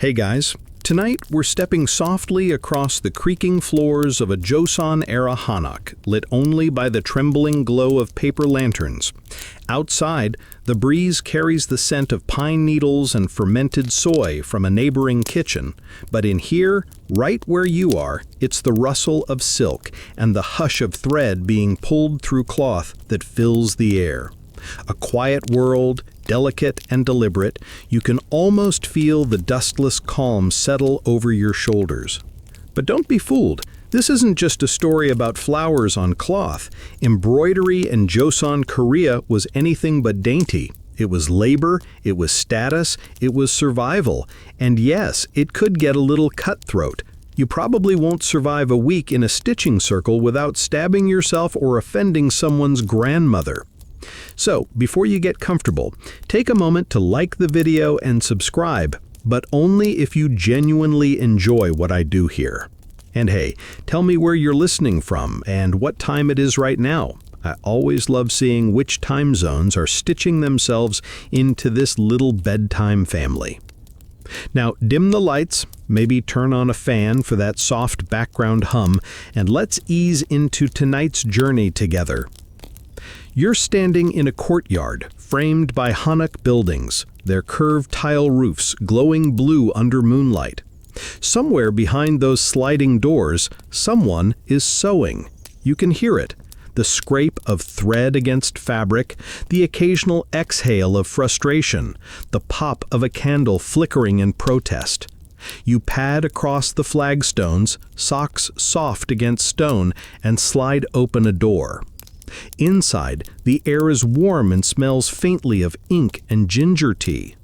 Hey guys, tonight we're stepping softly across the creaking floors of a Joseon-era hanok, lit only by the trembling glow of paper lanterns. Outside, the breeze carries the scent of pine needles and fermented soy from a neighboring kitchen, but in here, right where you are, it's the rustle of silk and the hush of thread being pulled through cloth that fills the air. A quiet world, delicate and deliberate, you can almost feel the dustless calm settle over your shoulders. But don't be fooled. This isn't just a story about flowers on cloth. Embroidery in Joseon, Korea was anything but dainty. It was labor, it was status, it was survival. And yes, it could get a little cutthroat. You probably won't survive a week in a stitching circle without stabbing yourself or offending someone's grandmother. So, before you get comfortable, take a moment to like the video and subscribe, but only if you genuinely enjoy what I do here. And hey, tell me where you're listening from and what time it is right now. I always love seeing which time zones are stitching themselves into this little bedtime family. Now, dim the lights, maybe turn on a fan for that soft background hum, and let's ease into tonight's journey together. You're standing in a courtyard, framed by hanok buildings, their curved tile roofs glowing blue under moonlight. Somewhere behind those sliding doors, someone is sewing. You can hear it, the scrape of thread against fabric, the occasional exhale of frustration, the pop of a candle flickering in protest. You pad across the flagstones, socks soft against stone, and slide open a door. Inside, the air is warm and smells faintly of ink and ginger tea.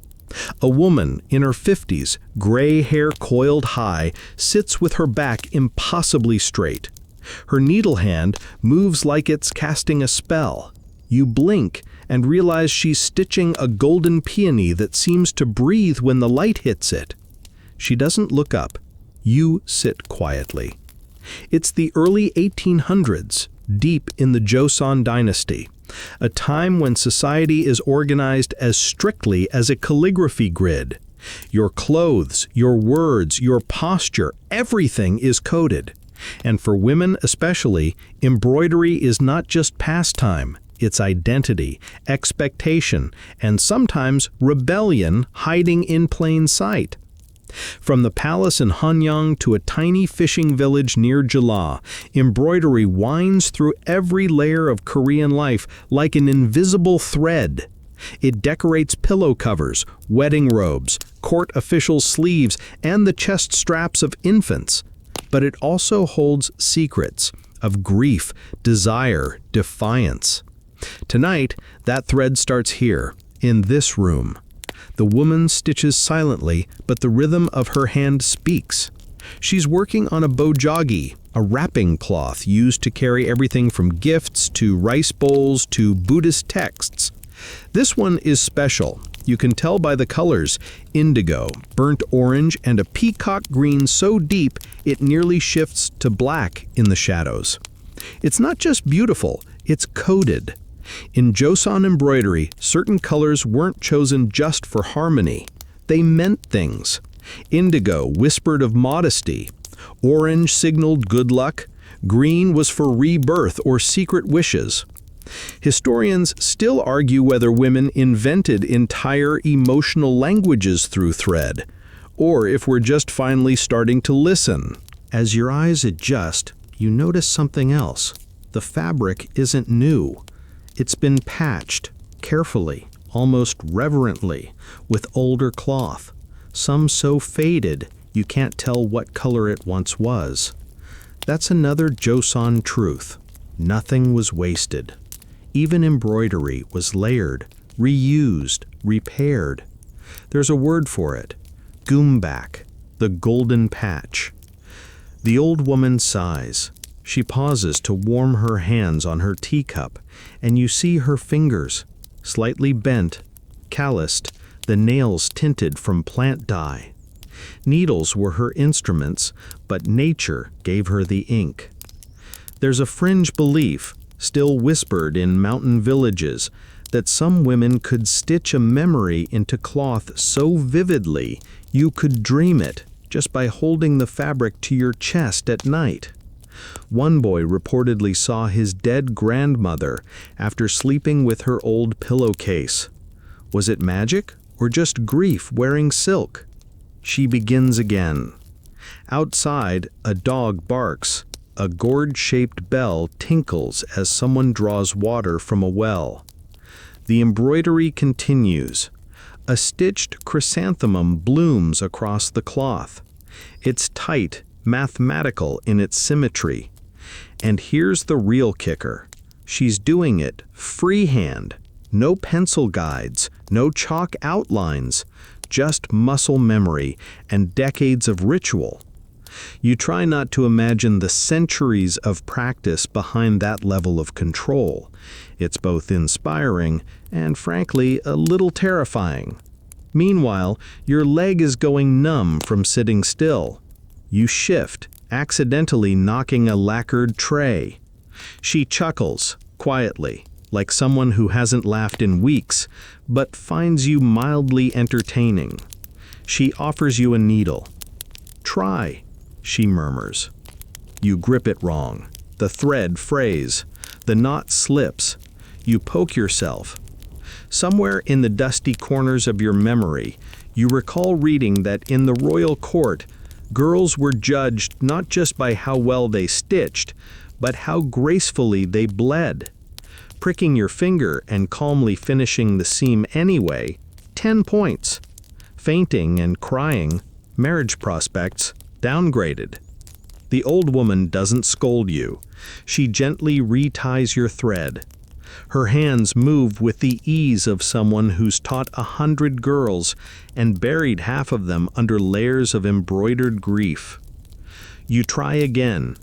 A woman in her 50s, gray hair coiled high, sits with her back impossibly straight. Her needle hand moves like it's casting a spell. You blink and realize she's stitching a golden peony that seems to breathe when the light hits it. She doesn't look up. You sit quietly. It's the early 1800s. Deep in the Joseon dynasty, a time when society is organized as strictly as a calligraphy grid. Your clothes, your words, your posture, everything is coded. And for women especially, embroidery is not just pastime, it's identity, expectation, and sometimes rebellion hiding in plain sight. From the palace in Hanyang to a tiny fishing village near Jeolla, embroidery winds through every layer of Korean life like an invisible thread. It decorates pillow covers, wedding robes, court officials' sleeves, and the chest straps of infants. But it also holds secrets of grief, desire, defiance. Tonight, that thread starts here, in this room. The woman stitches silently, but the rhythm of her hand speaks. She's working on a bojogi, a wrapping cloth used to carry everything from gifts to rice bowls to Buddhist texts. This one is special. You can tell by the colors: indigo, burnt orange, and a peacock green so deep it nearly shifts to black in the shadows. It's not just beautiful, it's coded. In Joseon embroidery, certain colors weren't chosen just for harmony. They meant things. Indigo whispered of modesty. Orange signaled good luck. Green was for rebirth or secret wishes. Historians still argue whether women invented entire emotional languages through thread, or if we're just finally starting to listen. As your eyes adjust, you notice something else. The fabric isn't new. It's been patched, carefully, almost reverently, with older cloth, some so faded you can't tell what color it once was. That's another Joseon truth. Nothing was wasted. Even embroidery was layered, reused, repaired. There's a word for it: goombak, the golden patch. The old woman sighs. She pauses to warm her hands on her teacup, and you see her fingers, slightly bent, calloused, the nails tinted from plant dye. Needles were her instruments, but nature gave her the ink. There's a fringe belief, still whispered in mountain villages, that some women could stitch a memory into cloth so vividly you could dream it just by holding the fabric to your chest at night. One boy reportedly saw his dead grandmother after sleeping with her old pillowcase. Was it magic or just grief wearing silk? She begins again. Outside, a dog barks. A gourd-shaped bell tinkles as someone draws water from a well. The embroidery continues. A stitched chrysanthemum blooms across the cloth. It's tight, mathematical in its symmetry. And here's the real kicker. She's doing it freehand. No pencil guides, no chalk outlines, just muscle memory and decades of ritual. You try not to imagine the centuries of practice behind that level of control. It's both inspiring and, frankly, a little terrifying. Meanwhile, your leg is going numb from sitting still. You shift, accidentally knocking a lacquered tray. She chuckles, quietly, like someone who hasn't laughed in weeks, but finds you mildly entertaining. She offers you a needle. "Try," she murmurs. You grip it wrong. The thread frays. The knot slips. You poke yourself. Somewhere in the dusty corners of your memory, you recall reading that in the royal court, girls were judged not just by how well they stitched, but how gracefully they bled. Pricking your finger and calmly finishing the seam anyway, 10 points. Fainting and crying, marriage prospects, downgraded. The old woman doesn't scold you. She gently reties your thread. Her hands move with the ease of someone who's taught 100 girls and buried half of them under layers of embroidered grief. You try again.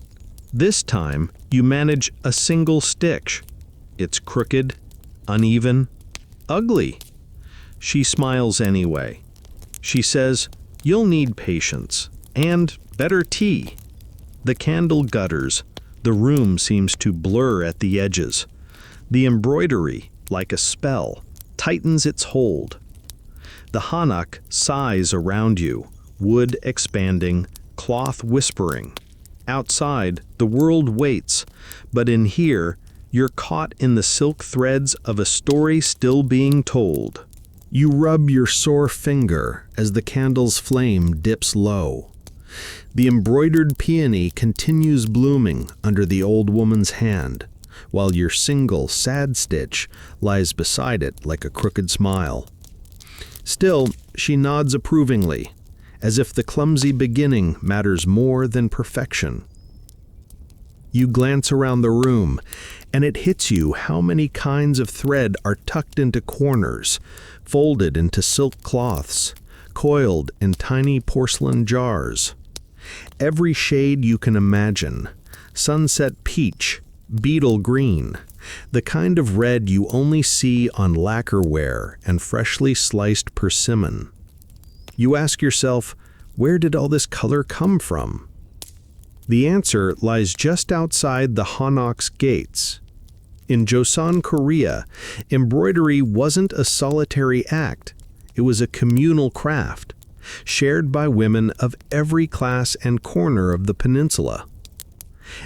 This time, you manage a single stitch. It's crooked, uneven, ugly. She smiles anyway. She says, "You'll need patience. And better tea." The candle gutters. The room seems to blur at the edges. The embroidery, like a spell, tightens its hold. The hanok sighs around you, wood expanding, cloth whispering. Outside, the world waits, but in here, you're caught in the silk threads of a story still being told. You rub your sore finger as the candle's flame dips low. The embroidered peony continues blooming under the old woman's hand, while your single sad stitch lies beside it like a crooked smile. Still, she nods approvingly, as if the clumsy beginning matters more than perfection. You glance around the room, and it hits you how many kinds of thread are tucked into corners, folded into silk cloths, coiled in tiny porcelain jars. Every shade you can imagine: sunset peach, beetle green, the kind of red you only see on lacquerware and freshly sliced persimmon. You ask yourself, where did all this color come from? The answer lies just outside the hanok's gates. In Joseon, Korea, embroidery wasn't a solitary act. It was a communal craft, shared by women of every class and corner of the peninsula.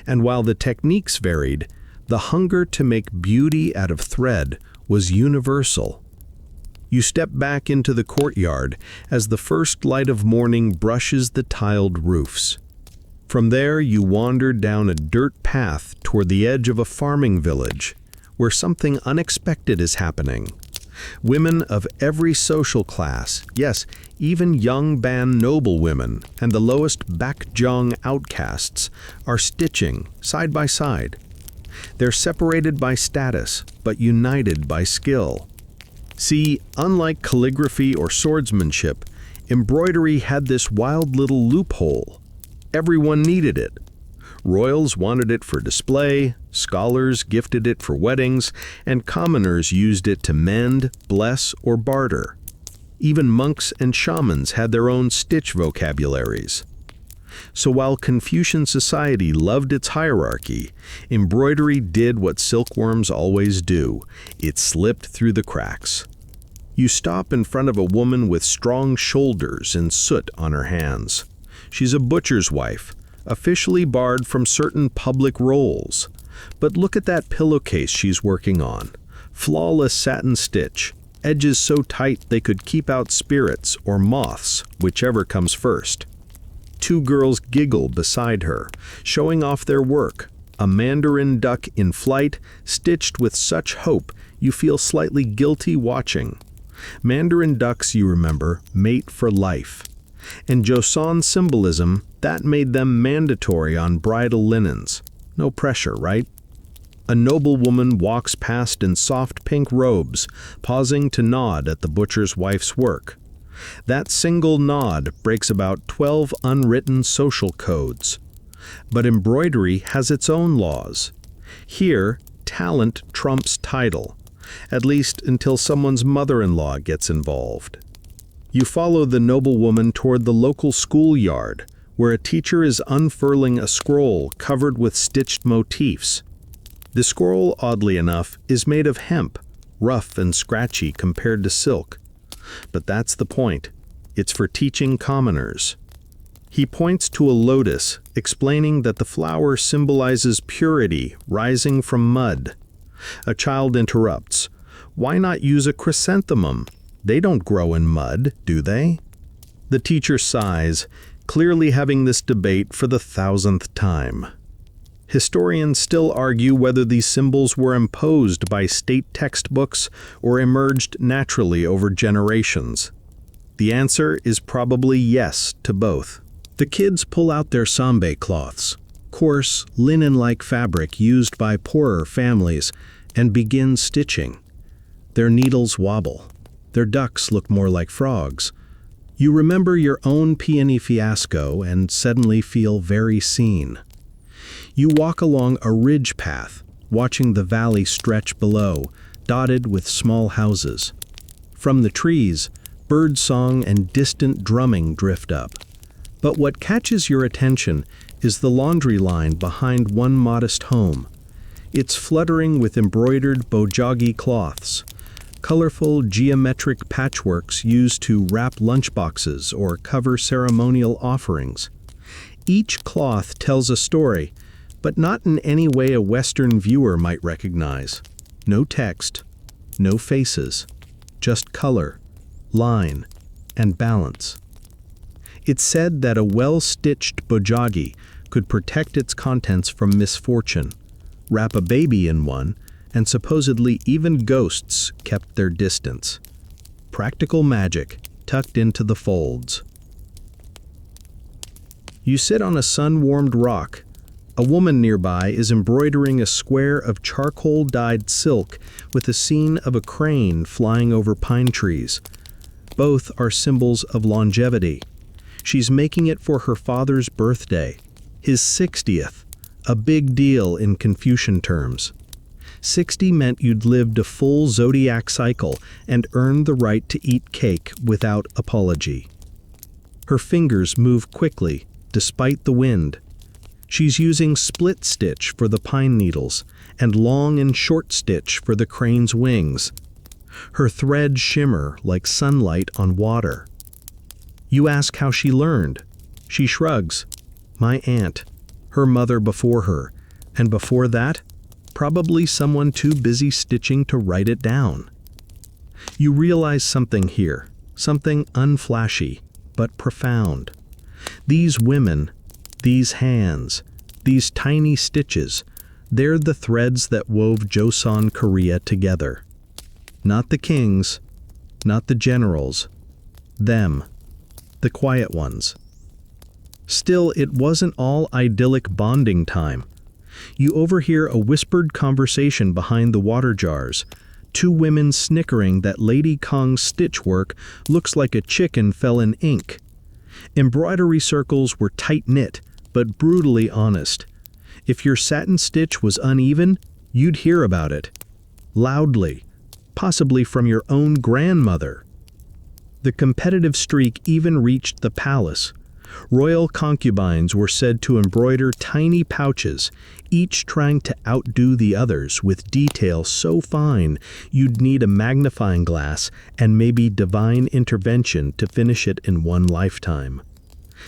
And while the techniques varied, the hunger to make beauty out of thread was universal. You step back into the courtyard as the first light of morning brushes the tiled roofs. From there, you wander down a dirt path toward the edge of a farming village, where something unexpected is happening. Women of every social class, yes, even young Ban noblewomen and the lowest Bakjeong outcasts, are stitching side by side. They're separated by status, but united by skill. See, unlike calligraphy or swordsmanship, embroidery had this wild little loophole. Everyone needed it. Royals wanted it for display, scholars gifted it for weddings, and commoners used it to mend, bless, or barter. Even monks and shamans had their own stitch vocabularies. So while Confucian society loved its hierarchy, embroidery did what silkworms always do. It slipped through the cracks. You stop in front of a woman with strong shoulders and soot on her hands. She's a butcher's wife, officially barred from certain public roles. But look at that pillowcase she's working on. Flawless satin stitch, edges so tight they could keep out spirits or moths, whichever comes first. Two girls giggle beside her, showing off their work. A mandarin duck in flight, stitched with such hope you feel slightly guilty watching. Mandarin ducks, you remember, mate for life. And Joseon symbolism, that made them mandatory on bridal linens. No pressure, right? A noblewoman walks past in soft pink robes, pausing to nod at the butcher's wife's work. That single nod breaks about 12 unwritten social codes. But embroidery has its own laws. Here, talent trumps title, at least until someone's mother-in-law gets involved. You follow the noblewoman toward the local schoolyard, where a teacher is unfurling a scroll covered with stitched motifs. The scroll, oddly enough, is made of hemp, rough and scratchy compared to silk. But that's the point. It's for teaching commoners. He points to a lotus, explaining that the flower symbolizes purity rising from mud. A child interrupts. Why not use a chrysanthemum? They don't grow in mud, do they? The teacher sighs, clearly having this debate for the 1,000th time. Historians still argue whether these symbols were imposed by state textbooks or emerged naturally over generations. The answer is probably yes to both. The kids pull out their sambe cloths, coarse, linen-like fabric used by poorer families, and begin stitching. Their needles wobble. Their ducks look more like frogs. You remember your own peony fiasco and suddenly feel very seen. You walk along a ridge path, watching the valley stretch below, dotted with small houses. From the trees, birdsong and distant drumming drift up. But what catches your attention is the laundry line behind one modest home. It's fluttering with embroidered bourgeois cloths, colorful geometric patchworks used to wrap lunchboxes or cover ceremonial offerings. Each cloth tells a story, but not in any way a Western viewer might recognize. No text, no faces, just color, line, and balance. It's said that a well-stitched bourgeois could protect its contents from misfortune, wrap a baby in one, and supposedly even ghosts kept their distance. Practical magic tucked into the folds. You sit on a sun-warmed rock. A woman nearby is embroidering a square of charcoal-dyed silk with a scene of a crane flying over pine trees. Both are symbols of longevity. She's making it for her father's birthday, his 60th, a big deal in Confucian terms. 60 meant you'd lived a full zodiac cycle and earned the right to eat cake without apology. Her fingers move quickly, despite the wind. She's using split stitch for the pine needles and long and short stitch for the crane's wings. Her threads shimmer like sunlight on water. You ask how she learned. She shrugs. My aunt, her mother before her, and before that, probably someone too busy stitching to write it down. You realize something here, something unflashy, but profound. These women, these hands, these tiny stitches, they're the threads that wove Joseon Korea together. Not the kings, not the generals, them, the quiet ones. Still, it wasn't all idyllic bonding time. You overhear a whispered conversation behind the water jars, two women snickering that Lady Kong's stitch work looks like a chicken fell in ink. Embroidery circles were tight-knit, but brutally honest. If your satin stitch was uneven, you'd hear about it. Loudly, possibly from your own grandmother. The competitive streak even reached the palace, Royal concubines were said to embroider tiny pouches, each trying to outdo the others with detail so fine you'd need a magnifying glass and maybe divine intervention to finish it in one lifetime.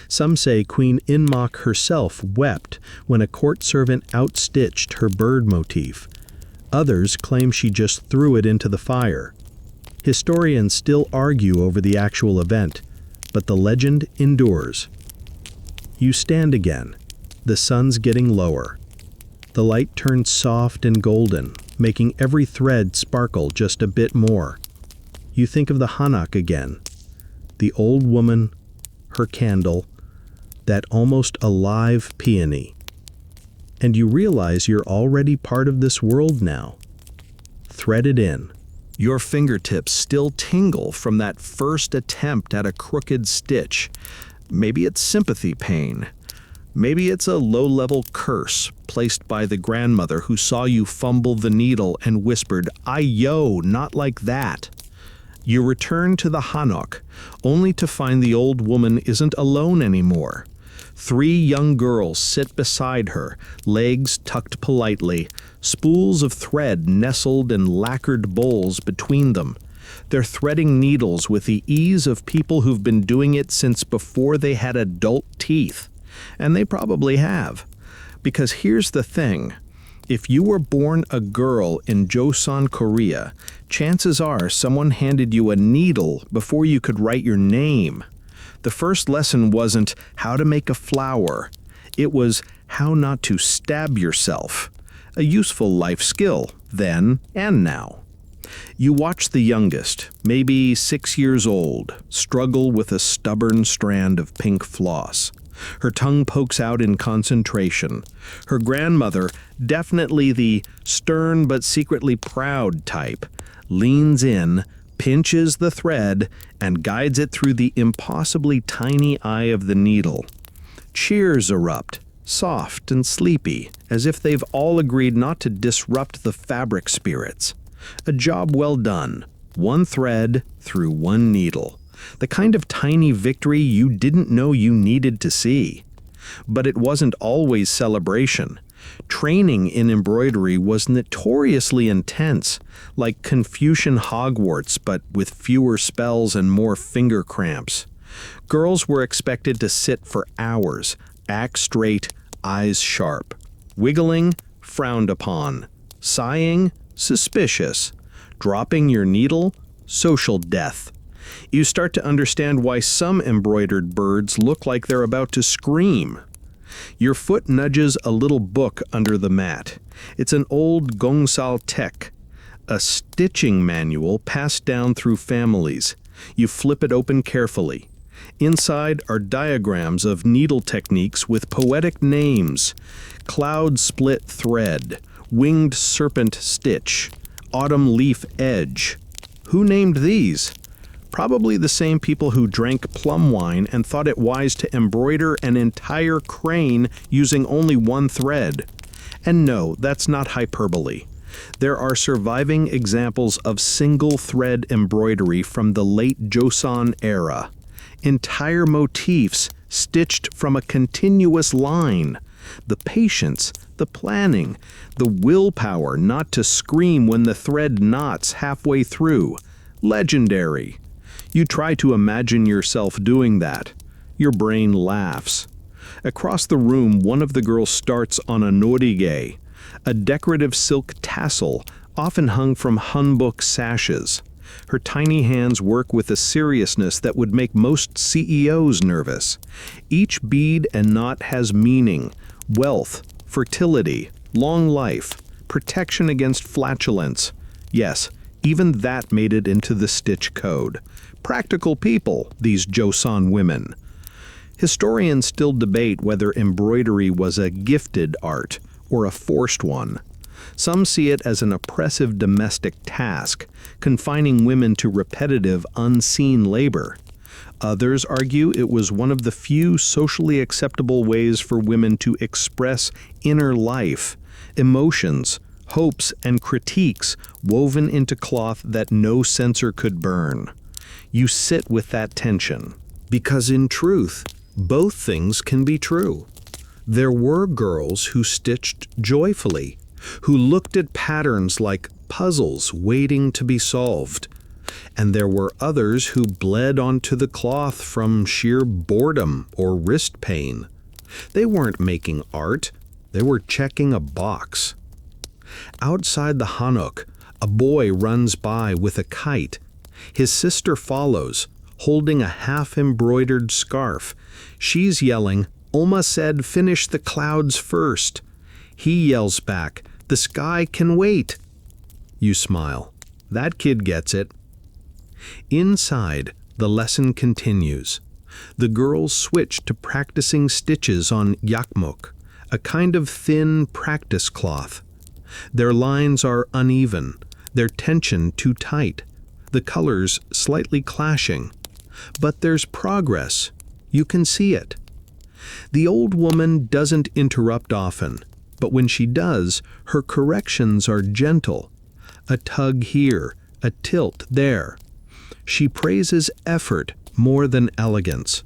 Some say Queen Inmok herself wept when a court servant outstitched her bird motif. Others claim she just threw it into the fire. Historians still argue over the actual event, but the legend endures. You stand again. The sun's getting lower. The light turns soft and golden, making every thread sparkle just a bit more. You think of the Hanok again. The old woman, her candle, that almost alive peony. And you realize you're already part of this world now. Thread it in. Your fingertips still tingle from that first attempt at a crooked stitch. Maybe it's sympathy pain. Maybe it's a low-level curse placed by the grandmother who saw you fumble the needle and whispered, "Ay-yo, not like that." You return to the Hanok, only to find the old woman isn't alone anymore. 3 young girls sit beside her, legs tucked politely, spools of thread nestled in lacquered bowls between them. They're threading needles with the ease of people who've been doing it since before they had adult teeth. And they probably have. Because here's the thing. If you were born a girl in Joseon, Korea, chances are someone handed you a needle before you could write your name. The first lesson wasn't how to make a flower. It was how not to stab yourself. A useful life skill, then and now. You watch the youngest, maybe 6 years old, struggle with a stubborn strand of pink floss. Her tongue pokes out in concentration. Her grandmother, definitely the stern but secretly proud type, leans in, pinches the thread, and guides it through the impossibly tiny eye of the needle. Cheers erupt, soft and sleepy, as if they've all agreed not to disrupt the fabric spirits. A job well done. 1 thread through 1 needle. The kind of tiny victory you didn't know you needed to see. But it wasn't always celebration. Training in embroidery was notoriously intense, like Confucian Hogwarts, but with fewer spells and more finger cramps. Girls were expected to sit for hours, back straight, eyes sharp. Wiggling, frowned upon. Sighing, suspicious. Dropping your needle, social death. You start to understand why some embroidered birds look like they're about to scream. Your foot nudges a little book under the mat. It's an old Gongsal Tek, a stitching manual passed down through families. You flip it open carefully. Inside are diagrams of needle techniques with poetic names: cloud split thread, winged serpent stitch, autumn leaf edge. Who named these? Probably the same people who drank plum wine and thought it wise to embroider an entire crane using only 1 thread. And no, that's not hyperbole. There are surviving examples of single-thread embroidery from the late Joseon era. Entire motifs stitched from a continuous line. The patience, the planning, the willpower not to scream when the thread knots halfway through. Legendary. You try to imagine yourself doing that. Your brain laughs. Across the room, one of the girls starts on a norige, a decorative silk tassel often hung from hanbok sashes. Her tiny hands work with a seriousness that would make most CEOs nervous. Each bead and knot has meaning: wealth, fertility, long life, protection against flatulence. Yes, even that made it into the stitch code. Practical people, these Joseon women. Historians still debate whether embroidery was a gifted art or a forced one. Some see it as an oppressive domestic task, confining women to repetitive, unseen labor. Others argue it was one of the few socially acceptable ways for women to express inner life, emotions, hopes, and critiques woven into cloth that no censor could burn. You sit with that tension, because in truth, Both things can be true. There were girls who stitched joyfully, who looked at patterns like puzzles waiting to be solved. And there were others who bled onto the cloth from sheer boredom or wrist pain. They weren't making art, they were checking a box. Outside the hanok, a boy runs by with a kite. His sister follows, holding a half-embroidered scarf. She's yelling, "Oma said finish the clouds first." He yells back, "The sky can wait." You smile. That kid gets it. Inside, the lesson continues. The girls switch to practicing stitches on yakmok, a kind of thin practice cloth. Their lines are uneven, their tension too tight, the colors slightly clashing. But there's progress. You can see it. The old woman doesn't interrupt often, but when she does, her corrections are gentle. A tug here, a tilt there. She praises effort more than elegance.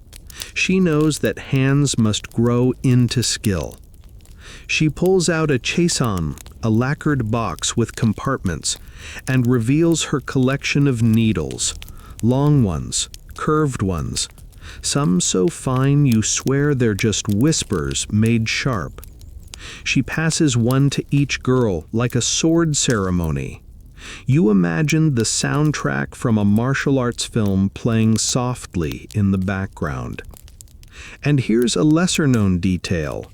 She knows that hands must grow into skill. She pulls out a chason, a lacquered box with compartments, and reveals her collection of needles, long ones, curved ones, some so fine you swear they're just whispers made sharp. She passes one to each girl like a sword ceremony. You imagine the soundtrack from a martial arts film playing softly in the background. And here's a lesser-known detail.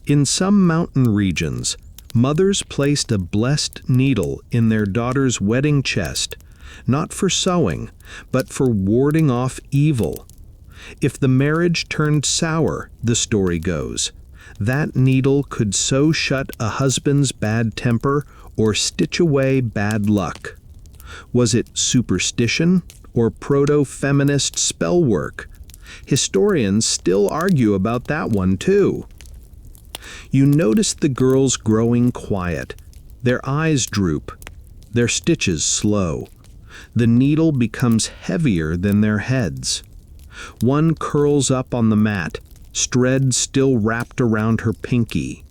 In some mountain regions, mothers placed a blessed needle in their daughter's wedding chest, not for sewing, but for warding off evil. If the marriage turned sour, the story goes, that needle could sew shut a husband's bad temper or stitch away bad luck. Was it superstition or proto-feminist spell work? Historians still argue about that one too. You notice the girls growing quiet. Their eyes droop, their stitches slow. The needle becomes heavier than their heads. One curls up on the mat, thread still wrapped around her pinky.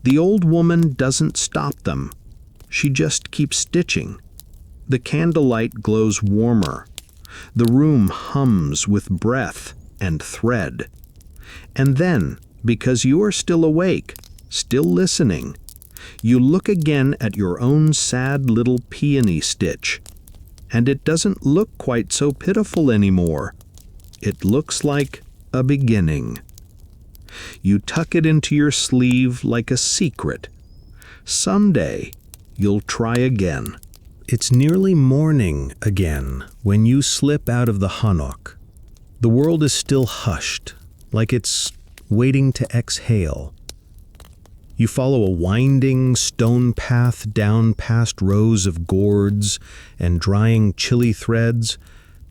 The old woman doesn't stop them. She just keeps stitching. The candlelight glows warmer. The room hums with breath and thread. And then, because you are still awake, still listening, you look again at your own sad little peony stitch. And it doesn't look quite so pitiful anymore. It looks like a beginning. You tuck it into your sleeve like a secret. Someday, you'll try again. It's nearly morning again when you slip out of the hanok. The world is still hushed, like it's waiting to exhale. You follow a winding stone path down past rows of gourds and drying chili threads,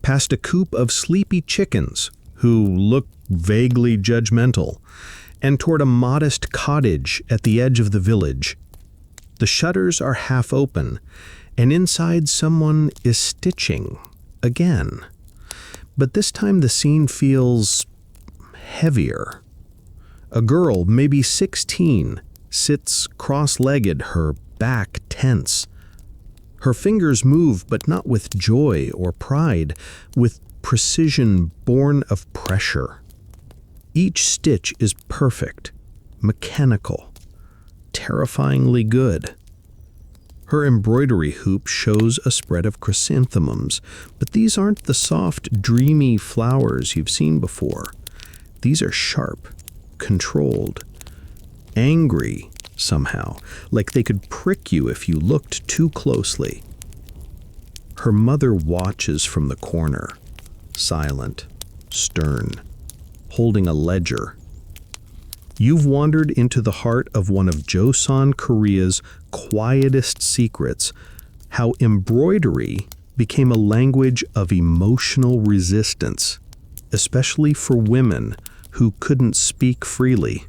past a coop of sleepy chickens who look vaguely judgmental, and toward a modest cottage at the edge of the village. The shutters are half open, and inside someone is stitching again. But this time the scene feels heavier. A girl, maybe 16, sits cross-legged, her back tense. Her fingers move, but not with joy or pride, with precision born of pressure. Each stitch is perfect, mechanical, terrifyingly good. Her embroidery hoop shows a spread of chrysanthemums, but these aren't the soft, dreamy flowers you've seen before. These are sharp, controlled, angry somehow, like they could prick you if you looked too closely. Her mother watches from the corner, silent, stern, holding a ledger. You've wandered into the heart of one of Joseon, Korea's quietest secrets, how embroidery became a language of emotional resistance, especially for women who couldn't speak freely.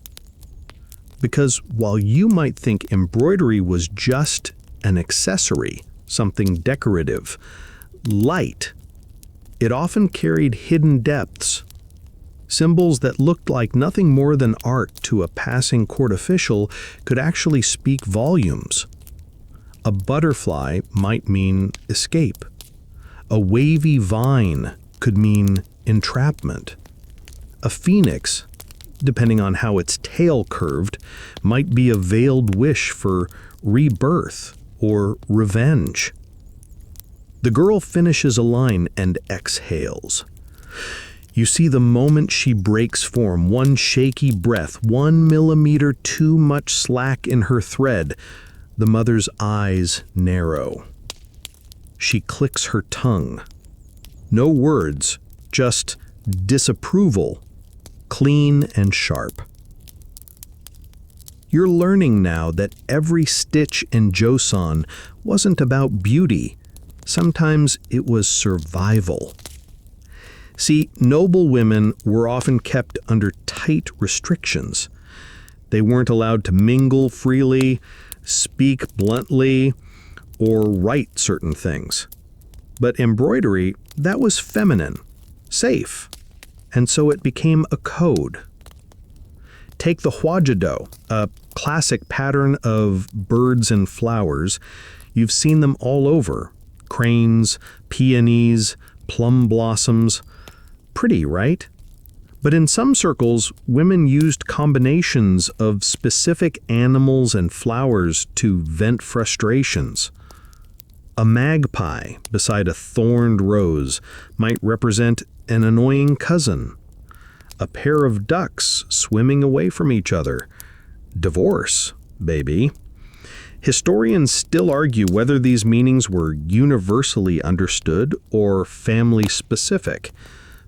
Because while you might think embroidery was just an accessory, something decorative, light, it often carried hidden depths. Symbols that looked like nothing more than art to a passing court official could actually speak volumes. A butterfly might mean escape. A wavy vine could mean entrapment. A phoenix, depending on how its tail curved, might be a veiled wish for rebirth or revenge. The girl finishes a line and exhales. You see the moment she breaks form, one shaky breath, 1 millimeter too much slack in her thread, the mother's eyes narrow. She clicks her tongue. No words, just disapproval, clean and sharp. You're learning now that every stitch in Joseon wasn't about beauty. Sometimes it was survival. See, noble women were often kept under tight restrictions. They weren't allowed to mingle freely, speak bluntly, or write certain things. But embroidery, that was feminine, safe, and so it became a code. Take the hwajado, a classic pattern of birds and flowers. You've seen them all over. Cranes, peonies, plum blossoms. Pretty, right? But in some circles, women used combinations of specific animals and flowers to vent frustrations. A magpie beside a thorned rose might represent an annoying cousin. A pair of ducks swimming away from each other. Divorce, baby. Historians still argue whether these meanings were universally understood or family-specific.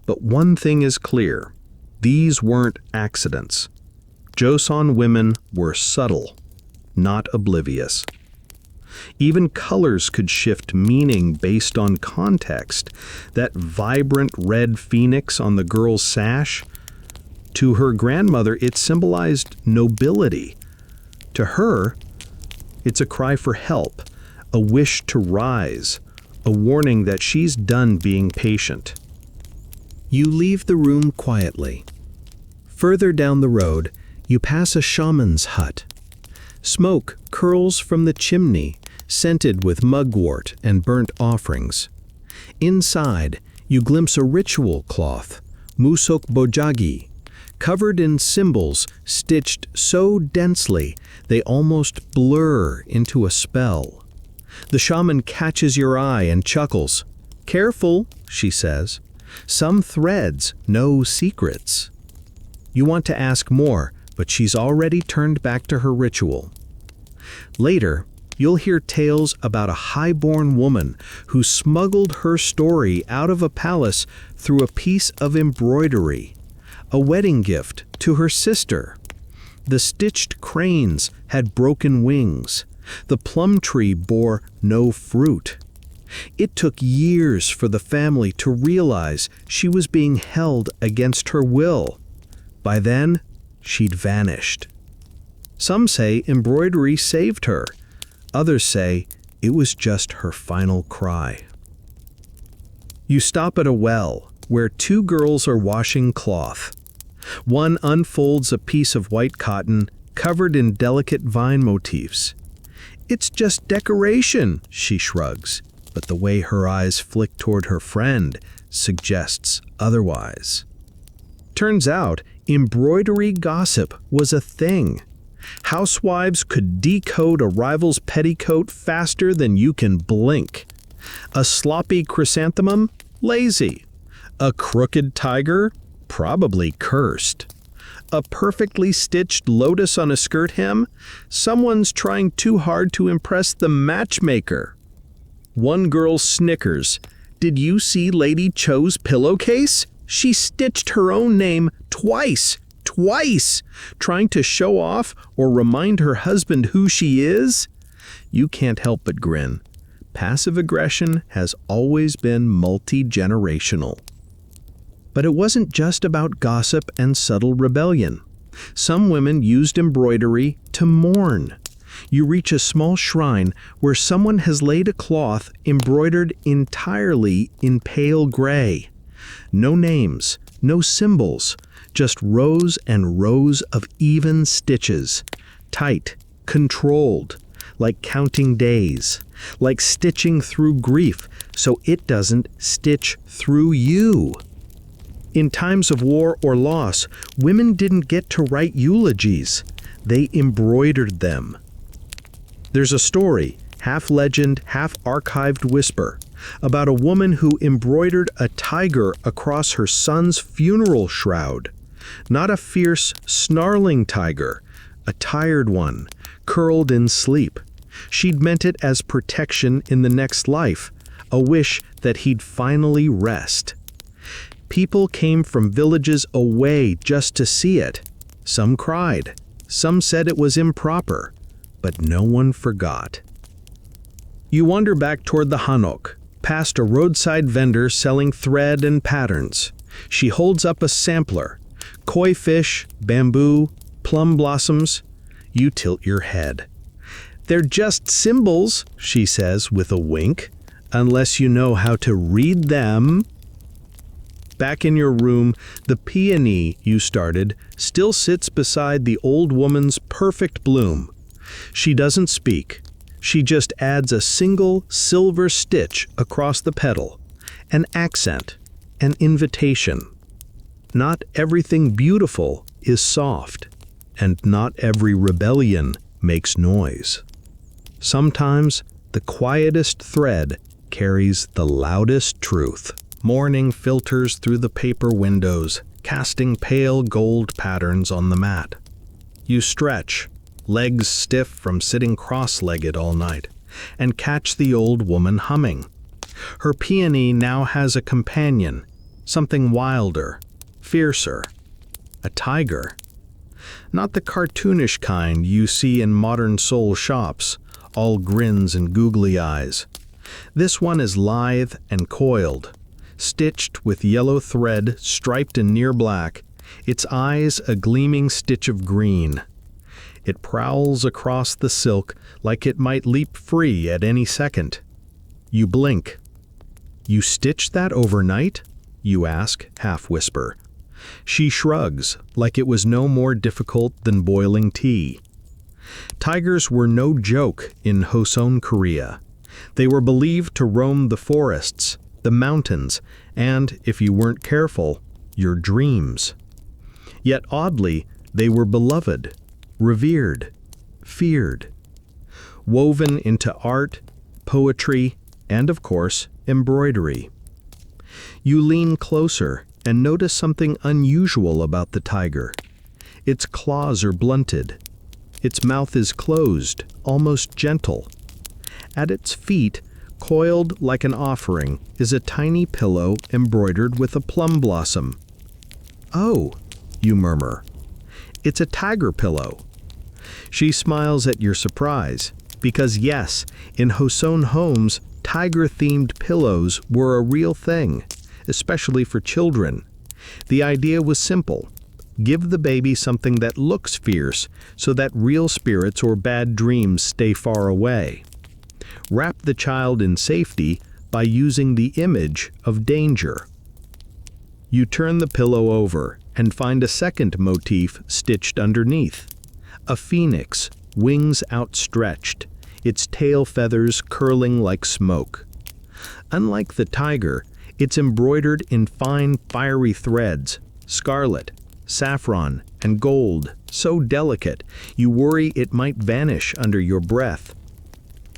But one thing is clear. These weren't accidents. Joseon women were subtle, not oblivious. Even colors could shift meaning based on context. That vibrant red phoenix on the girl's sash, to her grandmother, it symbolized nobility. To her, it's a cry for help, a wish to rise, a warning that she's done being patient. You leave the room quietly. Further down the road, you pass a shaman's hut. Smoke curls from the chimney, scented with mugwort and burnt offerings. Inside, you glimpse a ritual cloth, musok bojagi, covered in symbols stitched so densely they almost blur into a spell. The shaman catches your eye and chuckles. "Careful," she says. "Some threads, no secrets." You want to ask more, but she's already turned back to her ritual. Later, you'll hear tales about a high-born woman who smuggled her story out of a palace through a piece of embroidery, a wedding gift to her sister. The stitched cranes had broken wings. The plum tree bore no fruit. It took years for the family to realize she was being held against her will. By then, she'd vanished. Some say embroidery saved her. Others say it was just her final cry. You stop at a well where two girls are washing cloth. One unfolds a piece of white cotton covered in delicate vine motifs. "It's just decoration," she shrugs, but the way her eyes flick toward her friend suggests otherwise. Turns out, embroidery gossip was a thing. Housewives could decode a rival's petticoat faster than you can blink. A sloppy chrysanthemum? Lazy. A crooked tiger? Probably cursed. A perfectly stitched lotus on a skirt hem? Someone's trying too hard to impress the matchmaker. One girl snickers. "Did you see Lady Cho's pillowcase? She stitched her own name twice, trying to show off or remind her husband who she is." You can't help but grin. Passive aggression has always been multi-generational. But it wasn't just about gossip and subtle rebellion. Some women used embroidery to mourn. You reach a small shrine where someone has laid a cloth embroidered entirely in pale gray. No names, no symbols, just rows and rows of even stitches, tight, controlled, like counting days, like stitching through grief so it doesn't stitch through you. In times of war or loss, women didn't get to write eulogies. They embroidered them. There's a story, half legend, half archived whisper, about a woman who embroidered a tiger across her son's funeral shroud. Not a fierce, snarling tiger, a tired one, curled in sleep. She'd meant it as protection in the next life, a wish that he'd finally rest. People came from villages away just to see it. Some cried. Some said it was improper. But no one forgot. You wander back toward the hanok, past a roadside vendor selling thread and patterns. She holds up a sampler. Koi fish, bamboo, plum blossoms. You tilt your head. "They're just symbols," she says with a wink, "unless you know how to read them." Back in your room, the peony you started still sits beside the old woman's perfect bloom. She doesn't speak. She just adds a single silver stitch across the petal, an accent, an invitation. Not everything beautiful is soft, and not every rebellion makes noise. Sometimes the quietest thread carries the loudest truth. Morning filters through the paper windows, casting pale gold patterns on the mat. You stretch, legs stiff from sitting cross-legged all night, and catch the old woman humming. Her peony now has a companion, something wilder, fiercer, a tiger. Not the cartoonish kind you see in modern soul shops, all grins and googly eyes. This one is lithe and coiled, stitched with yellow thread striped in near black, its eyes a gleaming stitch of green. It prowls across the silk like it might leap free at any second. You blink. "You stitched that overnight?" you ask, half-whisper. She shrugs, like it was no more difficult than boiling tea. Tigers were no joke in Joseon, Korea. They were believed to roam the forests, the mountains, and, if you weren't careful, your dreams. Yet oddly, they were beloved, revered, feared, woven into art, poetry, and of course, embroidery. You lean closer and notice something unusual about the tiger. Its claws are blunted. Its mouth is closed, almost gentle. At its feet, coiled like an offering, is a tiny pillow embroidered with a plum blossom. "Oh," you murmur. "It's a tiger pillow." She smiles at your surprise, because yes, in Joseon homes, tiger-themed pillows were a real thing, especially for children. The idea was simple. Give the baby something that looks fierce so that real spirits or bad dreams stay far away. Wrap the child in safety by using the image of danger. You turn the pillow over and find a second motif stitched underneath. A phoenix, wings outstretched, its tail feathers curling like smoke. Unlike the tiger, it's embroidered in fine, fiery threads, scarlet, saffron, and gold, so delicate you worry it might vanish under your breath.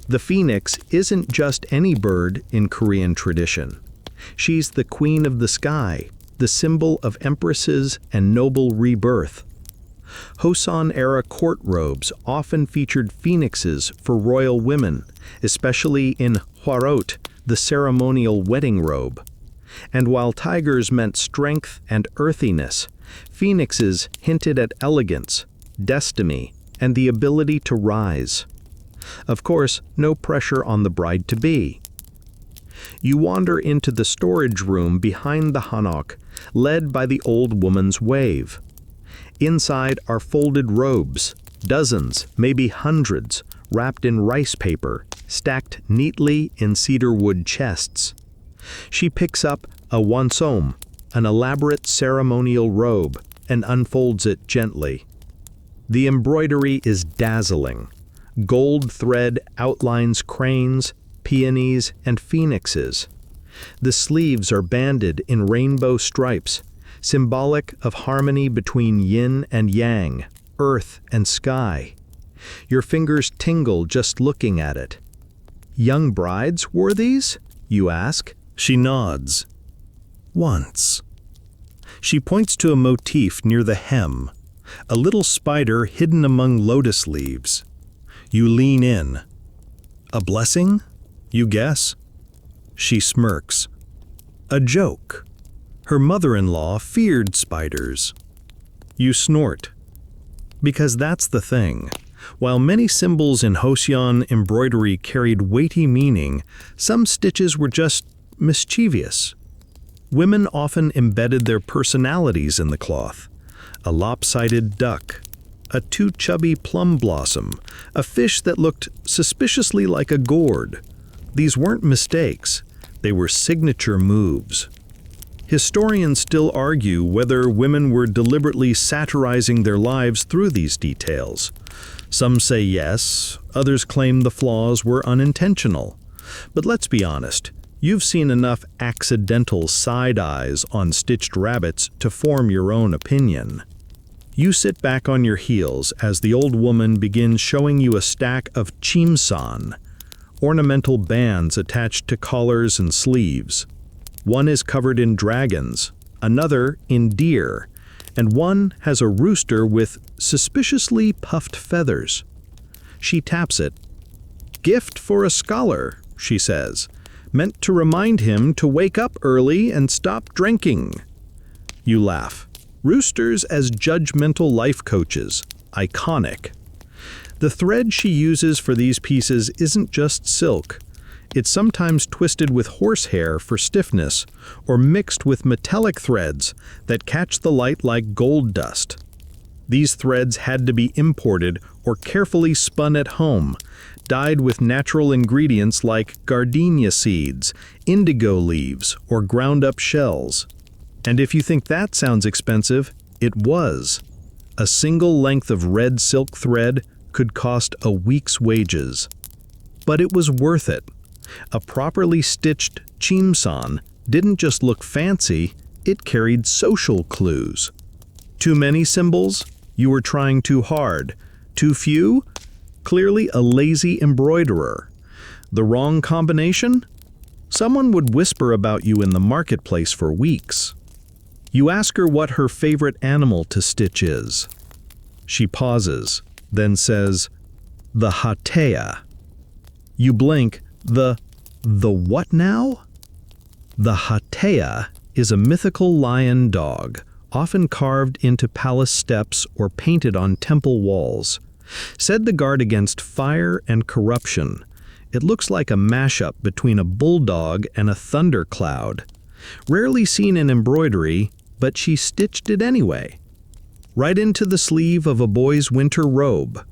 The phoenix isn't just any bird in Korean tradition. She's the queen of the sky, the symbol of empresses and noble rebirth. Joseon-era court robes often featured phoenixes for royal women, especially in hwarot, the ceremonial wedding robe. And while tigers meant strength and earthiness, phoenixes hinted at elegance, destiny, and the ability to rise. Of course, no pressure on the bride-to-be. You wander into the storage room behind the hanok, led by the old woman's wave. Inside are folded robes, dozens, maybe hundreds, wrapped in rice paper, stacked neatly in cedar wood chests. She picks up a wonsom, an elaborate ceremonial robe, and unfolds it gently. The embroidery is dazzling. Gold thread outlines cranes, peonies, and phoenixes. The sleeves are banded in rainbow stripes, symbolic of harmony between yin and yang, earth and sky. Your fingers tingle just looking at it. Young brides wore these? You ask. She nods. Once. She points to a motif near the hem, a little spider hidden among lotus leaves. You lean in. A blessing? You guess. She smirks. A joke. Her mother-in-law feared spiders. You snort. Because that's the thing. While many symbols in Joseon embroidery carried weighty meaning, some stitches were just mischievous. Women often embedded their personalities in the cloth. A lopsided duck, a too chubby plum blossom, a fish that looked suspiciously like a gourd. These weren't mistakes, they were signature moves. Historians still argue whether women were deliberately satirizing their lives through these details. Some say yes, others claim the flaws were unintentional. But let's be honest, you've seen enough accidental side eyes on stitched rabbits to form your own opinion. You sit back on your heels as the old woman begins showing you a stack of chimsan, ornamental bands attached to collars and sleeves. One is covered in dragons, another in deer, and one has a rooster with suspiciously puffed feathers. She taps it. "Gift for a scholar," she says, "meant to remind him to wake up early and stop drinking." You laugh. Roosters as judgmental life coaches. Iconic. The thread she uses for these pieces isn't just silk. It's sometimes twisted with horsehair for stiffness, or mixed with metallic threads that catch the light like gold dust. These threads had to be imported or carefully spun at home, dyed with natural ingredients like gardenia seeds, indigo leaves, or ground-up shells. And if you think that sounds expensive, it was. A single length of red silk thread could cost a week's wages. But it was worth it. A properly stitched chimsan didn't just look fancy, it carried social clues. Too many symbols? You were trying too hard. Too few? Clearly a lazy embroiderer. The wrong combination? Someone would whisper about you in the marketplace for weeks. You ask her what her favorite animal to stitch is. She pauses, then says, "The hatea." You blink. The what now? The hatea is a mythical lion dog, often carved into palace steps or painted on temple walls. Said to guard against fire and corruption. It looks like a mashup between a bulldog and a thundercloud. Rarely seen in embroidery, but she stitched it anyway. Right into the sleeve of a boy's winter robe.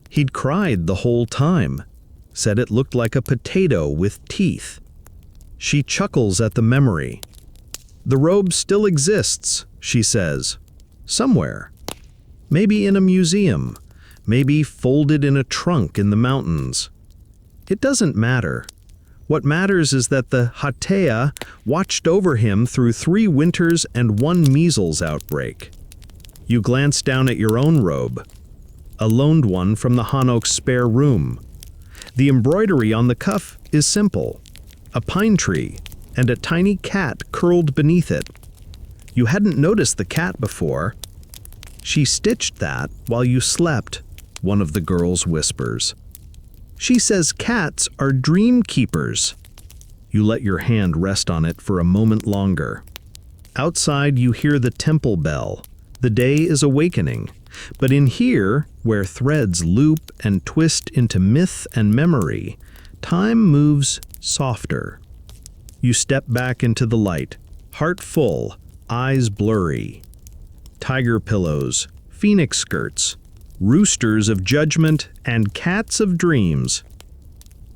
He'd cried the whole time. Said it looked like a potato with teeth. She chuckles at the memory. The robe still exists, she says. Somewhere. Maybe in a museum. Maybe folded in a trunk in the mountains. It doesn't matter. What matters is that the hatea watched over him through 3 winters and 1 measles outbreak. You glance down at your own robe. A loaned one from the Hanok's spare room. The embroidery on the cuff is simple. A pine tree and a tiny cat curled beneath it. You hadn't noticed the cat before. "She stitched that while you slept," one of the girls whispers. "She says cats are dream keepers." You let your hand rest on it for a moment longer. Outside you hear the temple bell. The day is awakening. But in here, where threads loop and twist into myth and memory, time moves softer. You step back into the light, heart full, eyes blurry. Tiger pillows, phoenix skirts, roosters of judgment, and cats of dreams.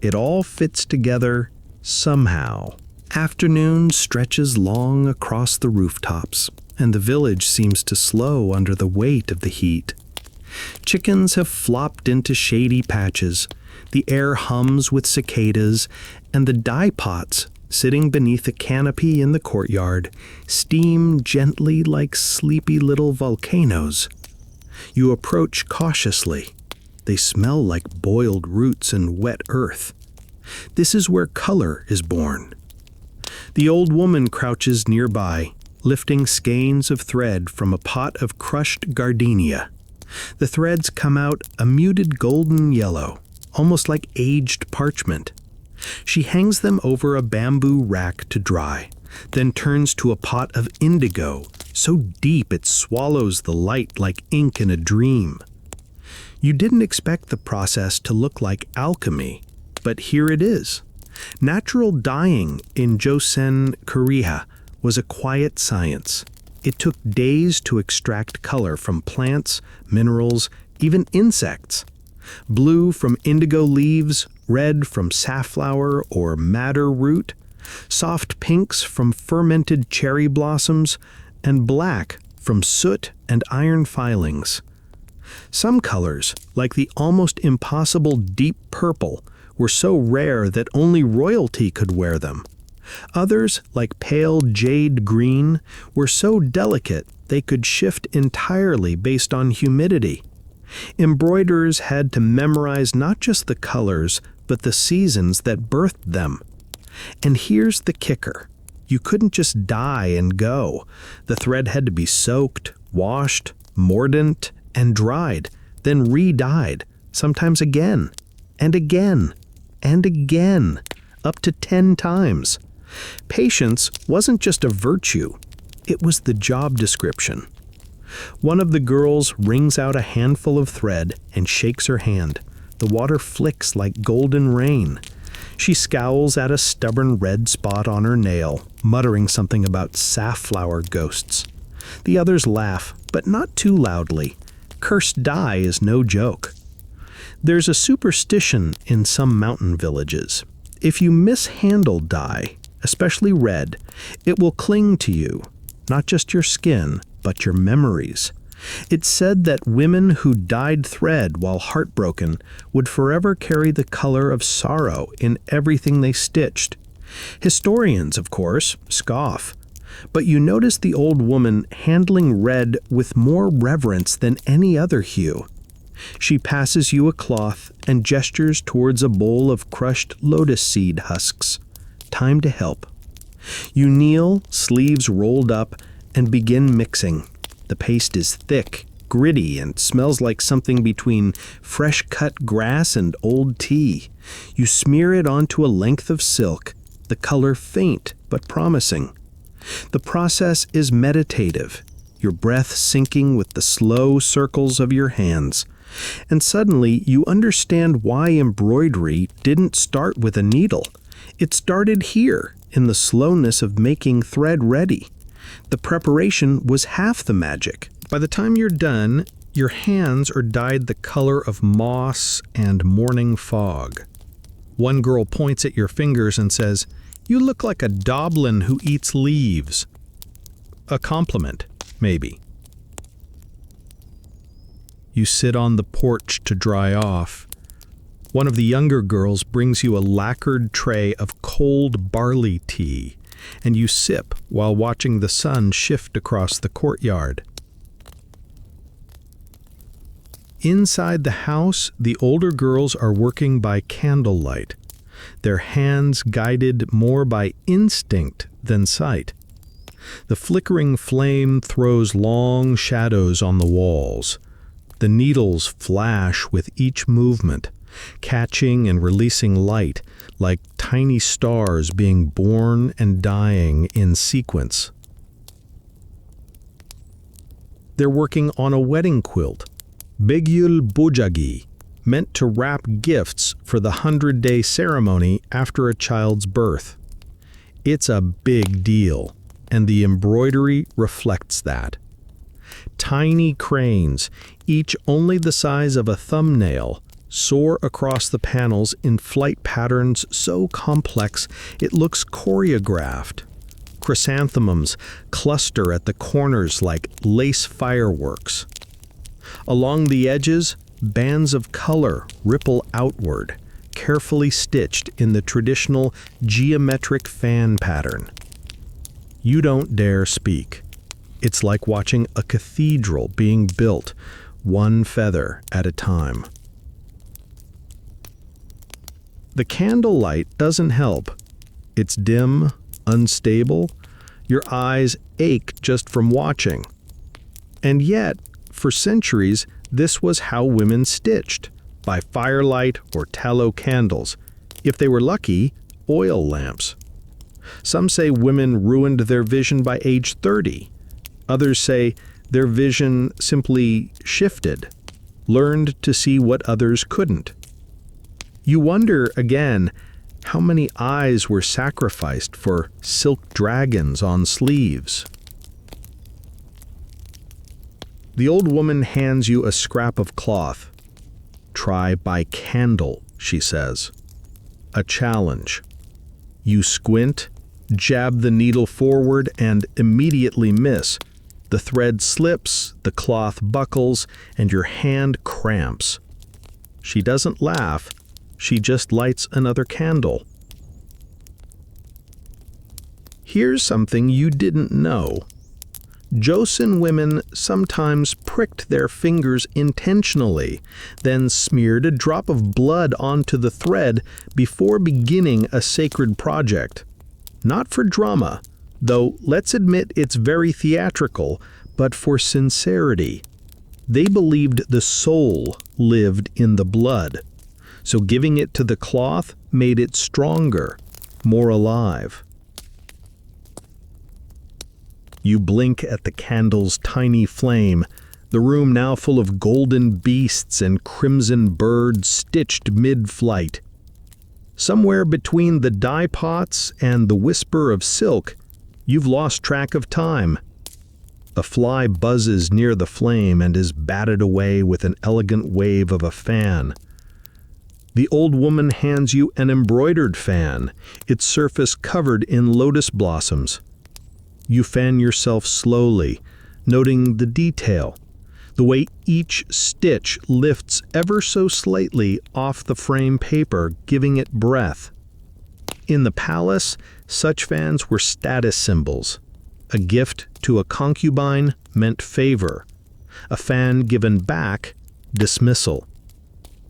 It all fits together somehow. Afternoon stretches long across the rooftops. and the village seems to slow under the weight of the heat. Chickens have flopped into shady patches, the air hums with cicadas, and the dye pots, sitting beneath a canopy in the courtyard, steam gently like sleepy little volcanoes. You approach cautiously. They smell like boiled roots and wet earth. This is where color is born. The old woman crouches nearby, lifting skeins of thread from a pot of crushed gardenia. The threads come out a muted golden yellow, almost like aged parchment. She hangs them over a bamboo rack to dry, then turns to a pot of indigo, so deep it swallows the light like ink in a dream. You didn't expect the process to look like alchemy, but here it is. Natural dyeing in Joseon, Korea, was a quiet science. It took days to extract color from plants, minerals, even insects. Blue from indigo leaves, red from safflower or madder root, soft pinks from fermented cherry blossoms, and black from soot and iron filings. Some colors, like the almost impossible deep purple, were so rare that only royalty could wear them. Others, like pale jade green, were so delicate they could shift entirely based on humidity. Embroiderers had to memorize not just the colors, but the seasons that birthed them. And here's the kicker. You couldn't just dye and go. The thread had to be soaked, washed, mordant, and dried, then re-dyed, sometimes again, and again, and again, up to 10 times. Patience wasn't just a virtue, it was the job description. One of the girls wrings out a handful of thread and shakes her hand. The water flicks like golden rain. She scowls at a stubborn red spot on her nail, muttering something about safflower ghosts. The others laugh, but not too loudly. Cursed dye is no joke. There's a superstition in some mountain villages. If you mishandle dye, especially red, it will cling to you, not just your skin, but your memories. It's said that women who dyed thread while heartbroken would forever carry the color of sorrow in everything they stitched. Historians, of course, scoff. But you notice the old woman handling red with more reverence than any other hue. She passes you a cloth and gestures towards a bowl of crushed lotus seed husks. Time to help. You kneel, sleeves rolled up, and begin mixing. The paste is thick, gritty, and smells like something between fresh-cut grass and old tea. You smear it onto a length of silk, the color faint but promising. The process is meditative, your breath syncing with the slow circles of your hands. And suddenly you understand why embroidery didn't start with a needle. It started here, in the slowness of making thread ready. The preparation was half the magic. By the time you're done, your hands are dyed the color of moss and morning fog. One girl points at your fingers and says, "You look like a doblin who eats leaves." A compliment, maybe. You sit on the porch to dry off. One of the younger girls brings you a lacquered tray of cold barley tea, and you sip while watching the sun shift across the courtyard. Inside the house, the older girls are working by candlelight, their hands guided more by instinct than sight. The flickering flame throws long shadows on the walls. The needles flash with each movement, catching and releasing light like tiny stars being born and dying in sequence. They're working on a wedding quilt, Bigyul Bujagi, meant to wrap gifts for the 100-day ceremony after a child's birth. It's a big deal, and the embroidery reflects that. Tiny cranes, each only the size of a thumbnail, soar across the panels in flight patterns so complex it looks choreographed. Chrysanthemums cluster at the corners like lace fireworks. Along the edges, bands of color ripple outward, carefully stitched in the traditional geometric fan pattern. You don't dare speak. It's like watching a cathedral being built, one feather at a time. The candlelight doesn't help. It's dim, unstable. Your eyes ache just from watching. And yet, for centuries, this was how women stitched, by firelight or tallow candles. If they were lucky, oil lamps. Some say women ruined their vision by age 30. Others say their vision simply shifted, learned to see what others couldn't. You wonder, again, how many eyes were sacrificed for silk dragons on sleeves. The old woman hands you a scrap of cloth. Try by candle, she says. A challenge. You squint, jab the needle forward, and immediately miss. The thread slips, the cloth buckles, and your hand cramps. She doesn't laugh. She just lights another candle. Here's something you didn't know. Joseon women sometimes pricked their fingers intentionally, then smeared a drop of blood onto the thread before beginning a sacred project. Not for drama, though let's admit it's very theatrical, but for sincerity. They believed the soul lived in the blood, so giving it to the cloth made it stronger, more alive. You blink at the candle's tiny flame, the room now full of golden beasts and crimson birds stitched mid-flight. Somewhere between the dye pots and the whisper of silk, you've lost track of time. A fly buzzes near the flame and is batted away with an elegant wave of a fan. The old woman hands you an embroidered fan, its surface covered in lotus blossoms. You fan yourself slowly, noting the detail, the way each stitch lifts ever so slightly off the frame paper, giving it breath. In the palace, such fans were status symbols. A gift to a concubine meant favor. A fan given back, dismissal.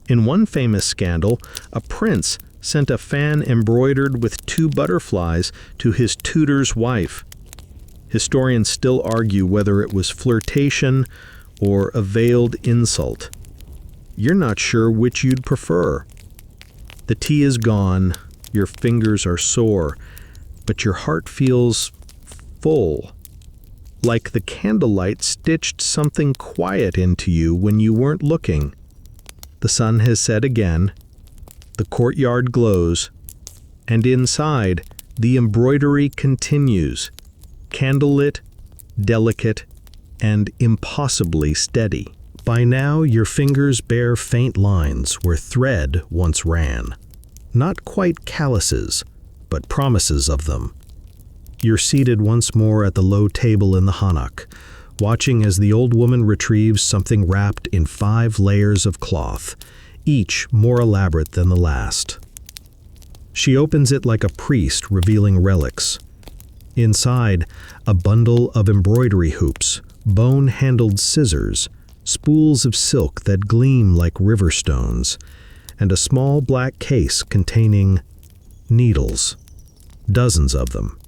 In one famous scandal, a prince sent a fan embroidered with 2 butterflies to his tutor's wife. Historians still argue whether it was flirtation or a veiled insult. You're not sure which you'd prefer. The tea is gone, your fingers are sore, but your heart feels full. Like the candlelight stitched something quiet into you when you weren't looking. The sun has set again, the courtyard glows, and inside, the embroidery continues, candlelit, delicate, and impossibly steady. By now, your fingers bear faint lines where thread once ran. Not quite calluses, but promises of them. You're seated once more at the low table in the hanok, watching as the old woman retrieves something wrapped in 5 layers of cloth, each more elaborate than the last. She opens it like a priest revealing relics. Inside, a bundle of embroidery hoops, bone-handled scissors, spools of silk that gleam like river stones, and a small black case containing needles, dozens of them.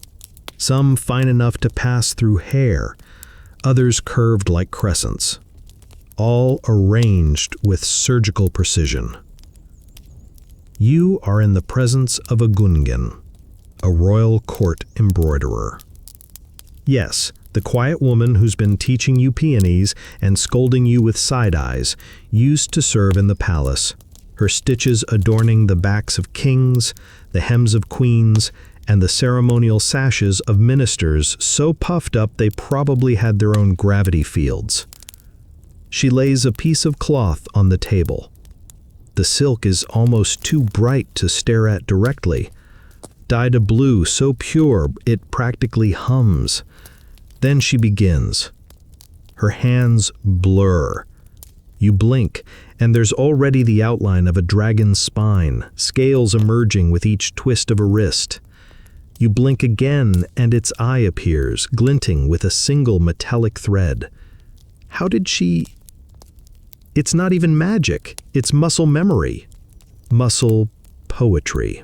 Some fine enough to pass through hair, others curved like crescents, all arranged with surgical precision. You are in the presence of a gungan, a royal court embroiderer. Yes, the quiet woman who's been teaching you peonies and scolding you with side eyes used to serve in the palace, her stitches adorning the backs of kings, the hems of queens, and the ceremonial sashes of ministers so puffed up they probably had their own gravity fields. She lays a piece of cloth on the table. The silk is almost too bright to stare at directly, dyed a blue so pure it practically hums. Then she begins. Her hands blur. You blink, and there's already the outline of a dragon's spine, scales emerging with each twist of a wrist. You blink again, and its eye appears, glinting with a single metallic thread. How did she... It's not even magic, it's muscle memory. Muscle poetry.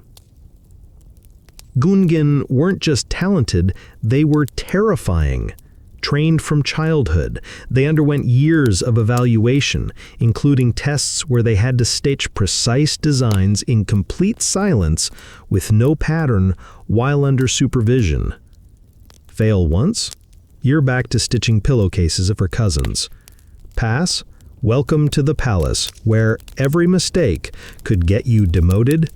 Gungin weren't just talented, they were terrifying. Trained from childhood, they underwent years of evaluation, including tests where they had to stitch precise designs in complete silence with no pattern while under supervision. Fail once, you're back to stitching pillowcases of her cousins. Pass, welcome to the palace, where every mistake could get you demoted,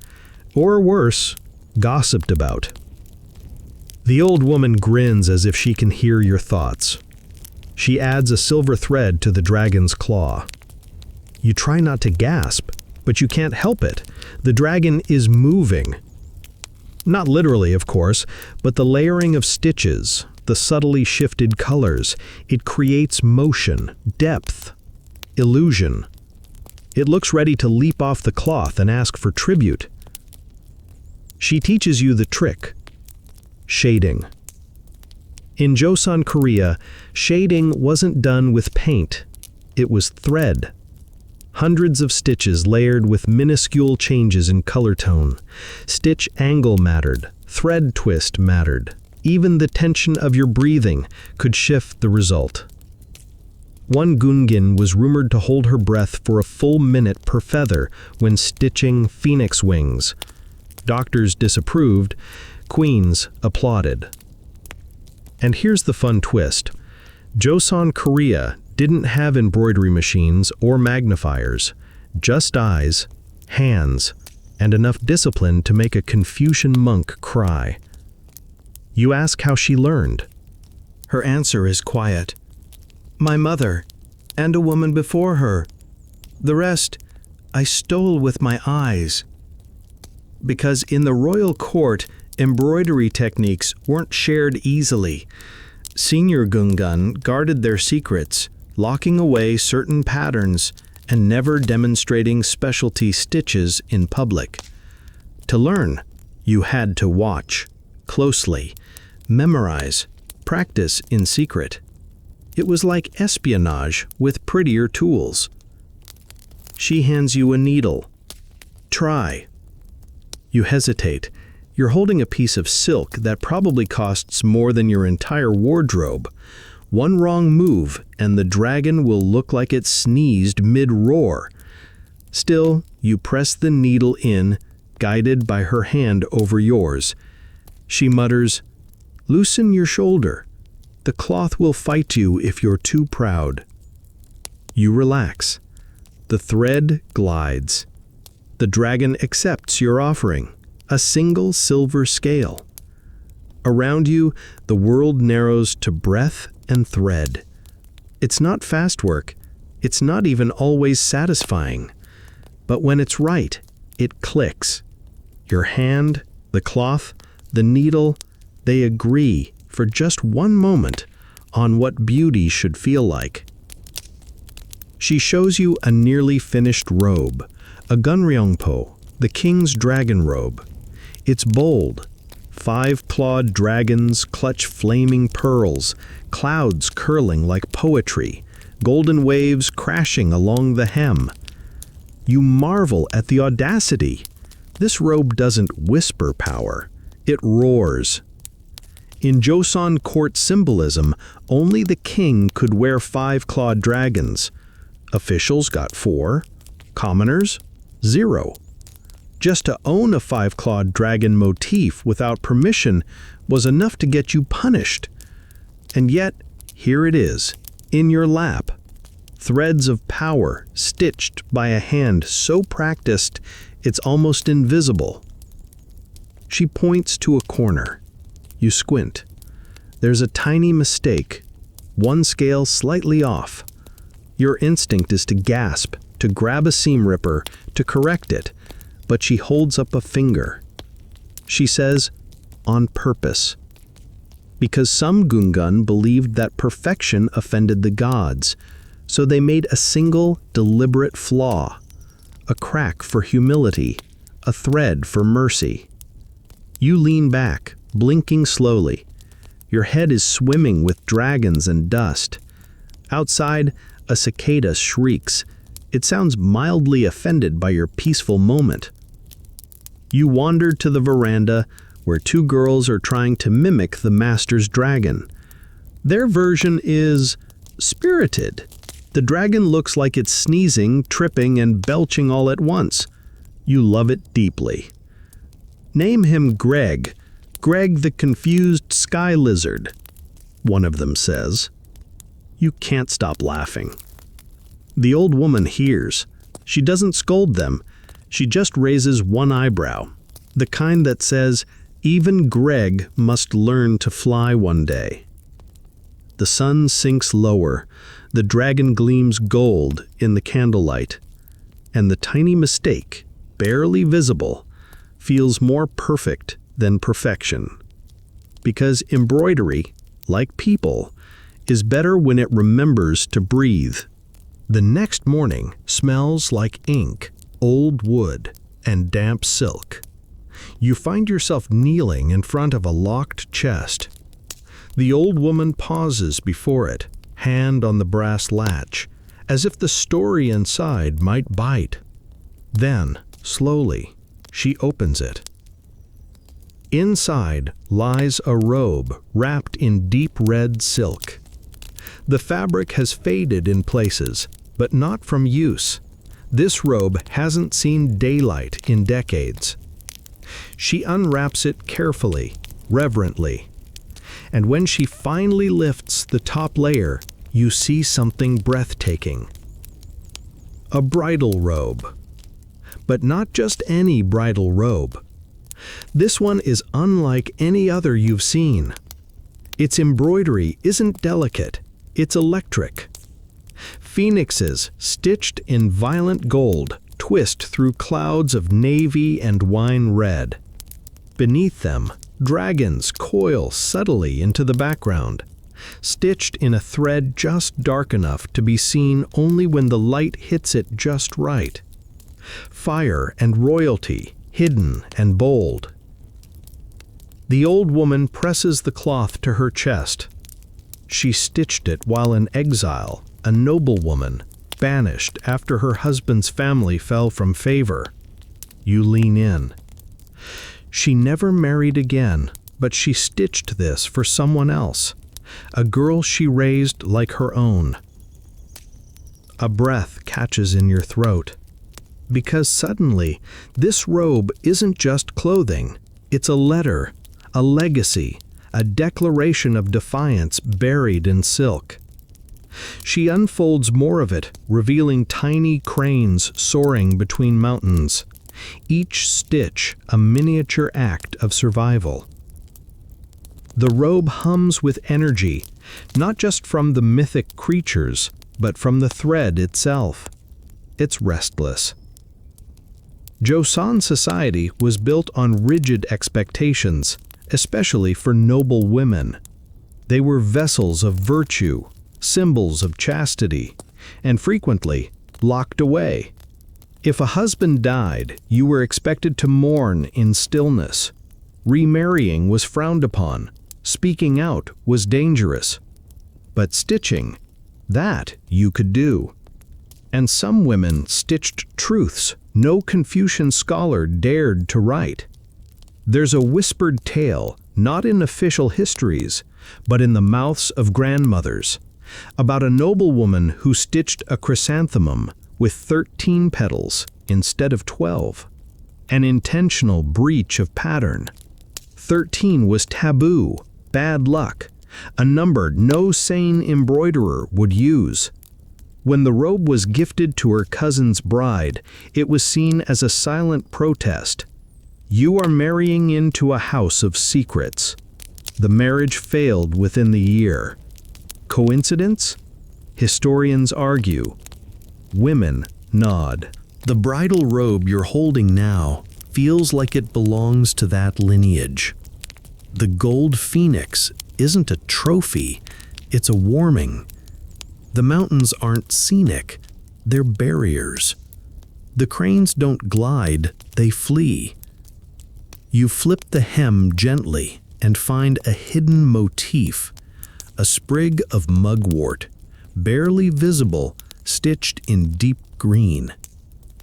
or worse, gossiped about. The old woman grins as if she can hear your thoughts. She adds a silver thread to the dragon's claw. You try not to gasp, but you can't help it. The dragon is moving. Not literally, of course, but the layering of stitches, the subtly shifted colors, it creates motion, depth, illusion. It looks ready to leap off the cloth and ask for tribute. She teaches you the trick. Shading. In Joseon, Korea, shading wasn't done with paint. It was thread. Hundreds of stitches layered with minuscule changes in color tone. Stitch angle mattered. Thread twist mattered. Even the tension of your breathing could shift the result. One Gungin was rumored to hold her breath for a full minute per feather when stitching phoenix wings. Doctors disapproved. Queens applauded. And here's the fun twist. Joseon, Korea didn't have embroidery machines or magnifiers, just eyes, hands, and enough discipline to make a Confucian monk cry. You ask how she learned. Her answer is quiet. My mother, and a woman before her. The rest, I stole with my eyes. Because in the royal court, embroidery techniques weren't shared easily. Senior Gungan guarded their secrets, locking away certain patterns and never demonstrating specialty stitches in public. To learn, you had to watch closely, memorize, practice in secret. It was like espionage with prettier tools. She hands you a needle. Try. You hesitate. You're holding a piece of silk that probably costs more than your entire wardrobe. One wrong move, and the dragon will look like it sneezed mid-roar. Still, you press the needle in, guided by her hand over yours. She mutters, "Loosen your shoulder. The cloth will fight you if you're too proud." You relax. The thread glides. The dragon accepts your offering. A single silver scale. Around you, the world narrows to breath and thread. It's not fast work. It's not even always satisfying. But when it's right, it clicks. Your hand, the cloth, the needle, they agree for just one moment on what beauty should feel like. She shows you a nearly finished robe, a gunryongpo, the king's dragon robe. It's bold. 5-clawed dragons clutch flaming pearls, clouds curling like poetry, golden waves crashing along the hem. You marvel at the audacity. This robe doesn't whisper power, it roars. In Joseon court symbolism, only the king could wear 5-clawed dragons. Officials got 4, commoners 0. Just to own a 5-clawed dragon motif without permission was enough to get you punished. And yet, here it is, in your lap. Threads of power stitched by a hand so practiced it's almost invisible. She points to a corner. You squint. There's a tiny mistake, one scale slightly off. Your instinct is to gasp, to grab a seam ripper, to correct it, but she holds up a finger. She says, on purpose. Because some Gungan believed that perfection offended the gods, so they made a single, deliberate flaw, a crack for humility, a thread for mercy. You lean back, blinking slowly. Your head is swimming with dragons and dust. Outside, a cicada shrieks. It sounds mildly offended by your peaceful moment. You wander to the veranda, where two girls are trying to mimic the master's dragon. Their version is spirited. The dragon looks like it's sneezing, tripping, and belching all at once. You love it deeply. Name him Greg the confused sky lizard, one of them says. You can't stop laughing. The old woman hears. She doesn't scold them. She just raises one eyebrow, the kind that says, even Greg must learn to fly one day. The sun sinks lower. The dragon gleams gold in the candlelight. And the tiny mistake, barely visible, feels more perfect than perfection. Because embroidery, like people, is better when it remembers to breathe. The next morning smells like ink, old wood, and damp silk. You find yourself kneeling in front of a locked chest. The old woman pauses before it, hand on the brass latch, as if the story inside might bite. Then, slowly, she opens it. Inside lies a robe wrapped in deep red silk. The fabric has faded in places, but not from use. This robe hasn't seen daylight in decades. She unwraps it carefully, reverently. And when she finally lifts the top layer, you see something breathtaking. A bridal robe. But not just any bridal robe. This one is unlike any other you've seen. Its embroidery isn't delicate, it's electric. Phoenixes stitched in violent gold twist through clouds of navy and wine red. Beneath them, dragons coil subtly into the background, stitched in a thread just dark enough to be seen only when the light hits it just right. Fire and royalty, hidden and bold. The old woman presses the cloth to her chest. She stitched it while in exile, a noblewoman, banished after her husband's family fell from favor. You lean in. She never married again, but she stitched this for someone else, a girl she raised like her own. A breath catches in your throat. Because suddenly, this robe isn't just clothing, it's a letter, a legacy, a declaration of defiance buried in silk. She unfolds more of it, revealing tiny cranes soaring between mountains, each stitch a miniature act of survival. The robe hums with energy, not just from the mythic creatures, but from the thread itself. It's restless. Joseon society was built on rigid expectations, especially for noble women. They were vessels of virtue, symbols of chastity, and frequently locked away. If a husband died, you were expected to mourn in stillness. Remarrying was frowned upon. Speaking out was dangerous. But stitching, that you could do. And some women stitched truths no Confucian scholar dared to write. There's a whispered tale, not in official histories, but in the mouths of grandmothers, about a noblewoman who stitched a chrysanthemum with 13 petals instead of 12. An intentional breach of pattern. 13 was taboo, bad luck, a number no sane embroiderer would use. When the robe was gifted to her cousin's bride, it was seen as a silent protest. You are marrying into a house of secrets. The marriage failed within the year. Coincidence? Historians argue. Women nod. The bridal robe you're holding now feels like it belongs to that lineage. The gold phoenix isn't a trophy, it's a warming. The mountains aren't scenic, they're barriers. The cranes don't glide, they flee. You flip the hem gently and find a hidden motif, a sprig of mugwort, barely visible, stitched in deep green.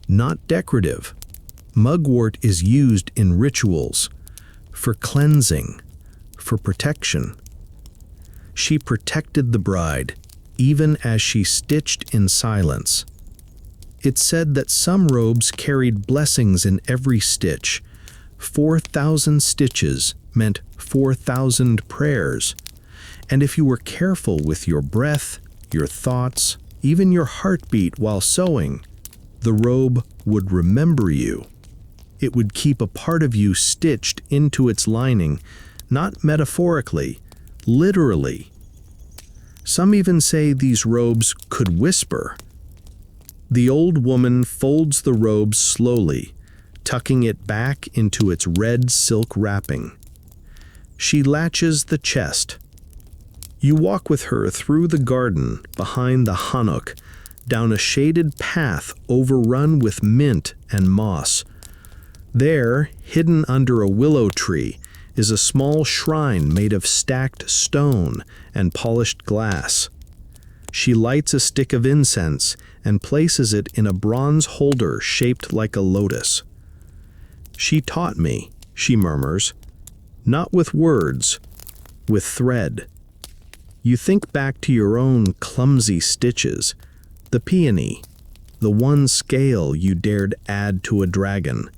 Not decorative. Mugwort is used in rituals, for cleansing, for protection. She protected the bride, even as she stitched in silence. It's said that some robes carried blessings in every stitch. 4,000 stitches meant 4,000 prayers. And if you were careful with your breath, your thoughts, even your heartbeat while sewing, the robe would remember you. It would keep a part of you stitched into its lining, not metaphorically, literally. Some even say these robes could whisper. The old woman folds the robe slowly, tucking it back into its red silk wrapping. She latches the chest. You walk with her through the garden behind the hanok, down a shaded path overrun with mint and moss. There, hidden under a willow tree, is a small shrine made of stacked stone and polished glass. She lights a stick of incense and places it in a bronze holder shaped like a lotus. "She taught me," she murmurs, "not with words, with thread." You think back to your own clumsy stitches, the peony, the one scale you dared add to a dragon.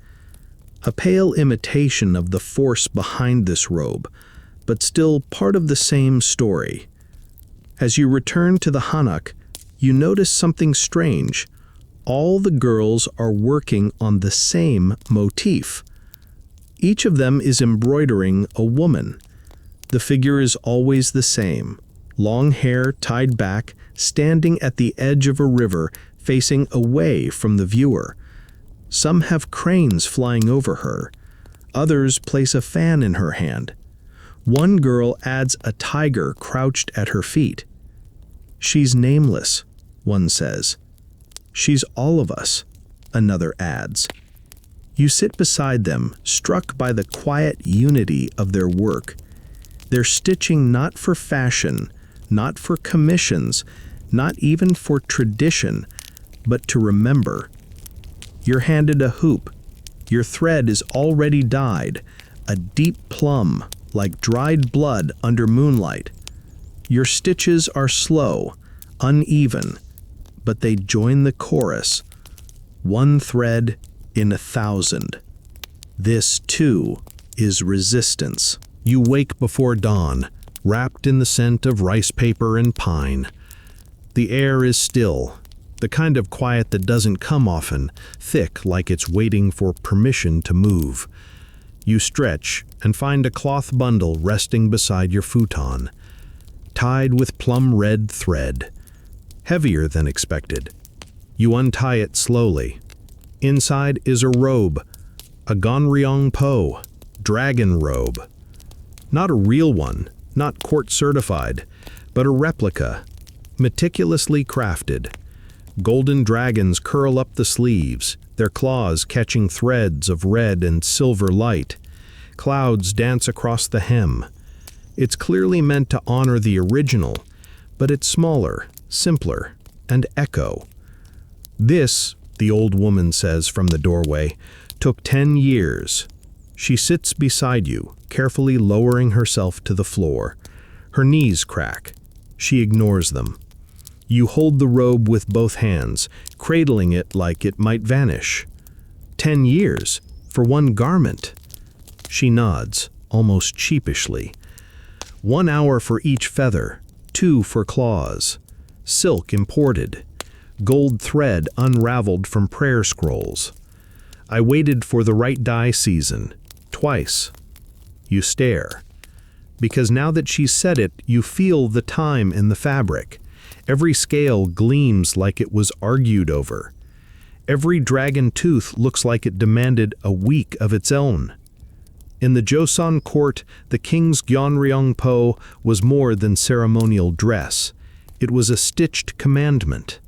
A pale imitation of the force behind this robe, but still part of the same story. As you return to the hanok, you notice something strange. All the girls are working on the same motif. Each of them is embroidering a woman. The figure is always the same. Long hair tied back, standing at the edge of a river, facing away from the viewer. Some have cranes flying over her. Others place a fan in her hand. One girl adds a tiger crouched at her feet. "She's nameless," one says. "She's all of us," another adds. You sit beside them, struck by the quiet unity of their work. They're stitching not for fashion, not for commissions, not even for tradition, but to remember. You're handed a hoop. Your thread is already dyed, a deep plum, like dried blood under moonlight. Your stitches are slow, uneven, but they join the chorus. One thread in 1,000. This, too, is resistance. You wake before dawn, wrapped in the scent of rice paper and pine. The air is still, the kind of quiet that doesn't come often, thick like it's waiting for permission to move. You stretch and find a cloth bundle resting beside your futon, tied with plum-red thread, heavier than expected. You untie it slowly. Inside is a robe, a Gonryong Po, dragon robe. Not a real one, not court-certified, but a replica, meticulously crafted. Golden dragons curl up the sleeves, their claws catching threads of red and silver light. Clouds dance across the hem. It's clearly meant to honor the original, but it's smaller, simpler, and echo. This, the old woman says from the doorway, took 10 years. She sits beside you, carefully lowering herself to the floor. Her knees crack. She ignores them. You hold the robe with both hands, cradling it like it might vanish. 10 years for one garment. She nods, almost sheepishly. 1 hour for each feather, 2 for claws. Silk imported. Gold thread unraveled from prayer scrolls. I waited for the right dye season, twice. You stare. Because now that she's said it, you feel the time in the fabric. Every scale gleams like it was argued over. Every dragon tooth looks like it demanded a week of its own. In the Joseon court, the king's Gyeonryong-po was more than ceremonial dress. It was a stitched commandment.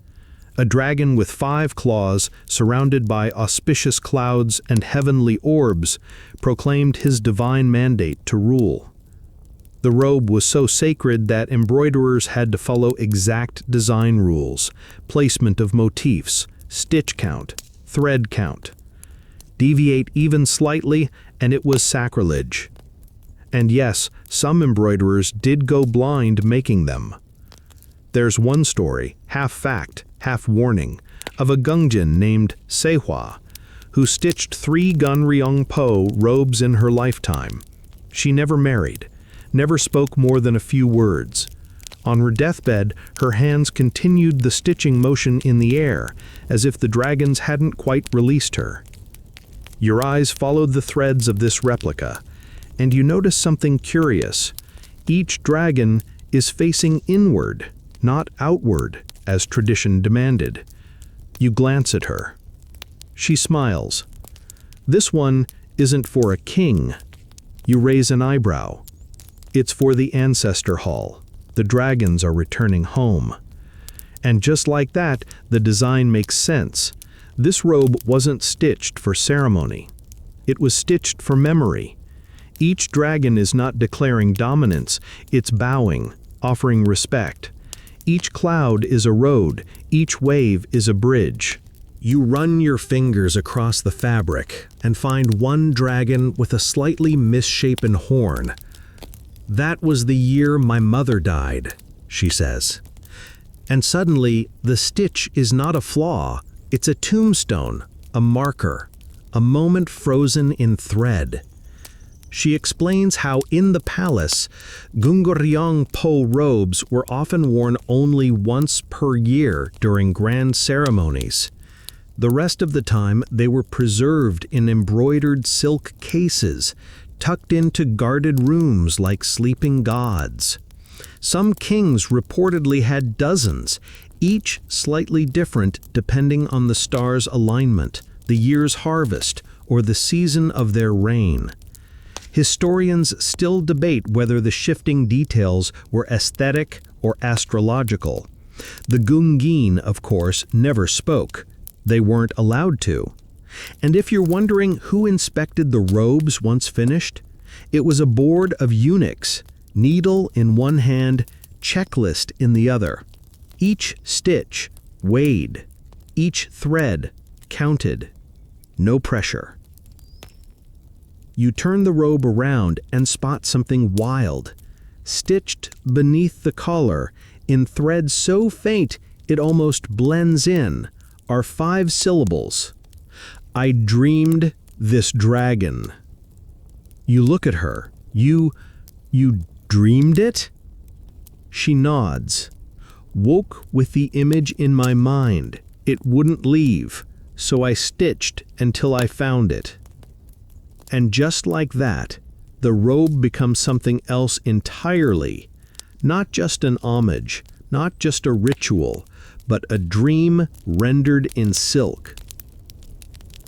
A dragon with 5 claws, surrounded by auspicious clouds and heavenly orbs, proclaimed his divine mandate to rule. The robe was so sacred that embroiderers had to follow exact design rules, placement of motifs, stitch count, thread count. Deviate even slightly, and it was sacrilege. And yes, some embroiderers did go blind making them. There's one story, half fact, half warning, of a Gungjin named Sehwa, who stitched 3 Gyeonryong-po robes in her lifetime. She never married, never spoke more than a few words. On her deathbed, her hands continued the stitching motion in the air, as if the dragons hadn't quite released her. Your eyes followed the threads of this replica, and you notice something curious. Each dragon is facing inward, not outward, as tradition demanded. You glance at her. She smiles. This one isn't for a king. You raise an eyebrow. It's for the ancestor hall. The dragons are returning home. And just like that, the design makes sense. This robe wasn't stitched for ceremony. It was stitched for memory. Each dragon is not declaring dominance, it's bowing, offering respect. Each cloud is a road, each wave is a bridge. You run your fingers across the fabric and find one dragon with a slightly misshapen horn. "That was the year my mother died," she says. And suddenly, the stitch is not a flaw, it's a tombstone, a marker, a moment frozen in thread. She explains how in the palace, Gyeonryong-po robes were often worn only once per year during grand ceremonies. The rest of the time, they were preserved in embroidered silk cases, tucked into guarded rooms like sleeping gods. Some kings reportedly had dozens, each slightly different depending on the star's alignment, the year's harvest, or the season of their reign. Historians still debate whether the shifting details were aesthetic or astrological. The Gungin, of course, never spoke. They weren't allowed to. And if you're wondering who inspected the robes once finished, it was a board of eunuchs, needle in one hand, checklist in the other. Each stitch weighed, each thread counted. No pressure. You turn the robe around and spot something wild. Stitched beneath the collar, in thread so faint it almost blends in, are 5 syllables. "I dreamed this dragon." You look at her. You dreamed it? She nods. "Woke with the image in my mind. It wouldn't leave, so I stitched until I found it." And just like that, the robe becomes something else entirely. Not just an homage, not just a ritual, but a dream rendered in silk.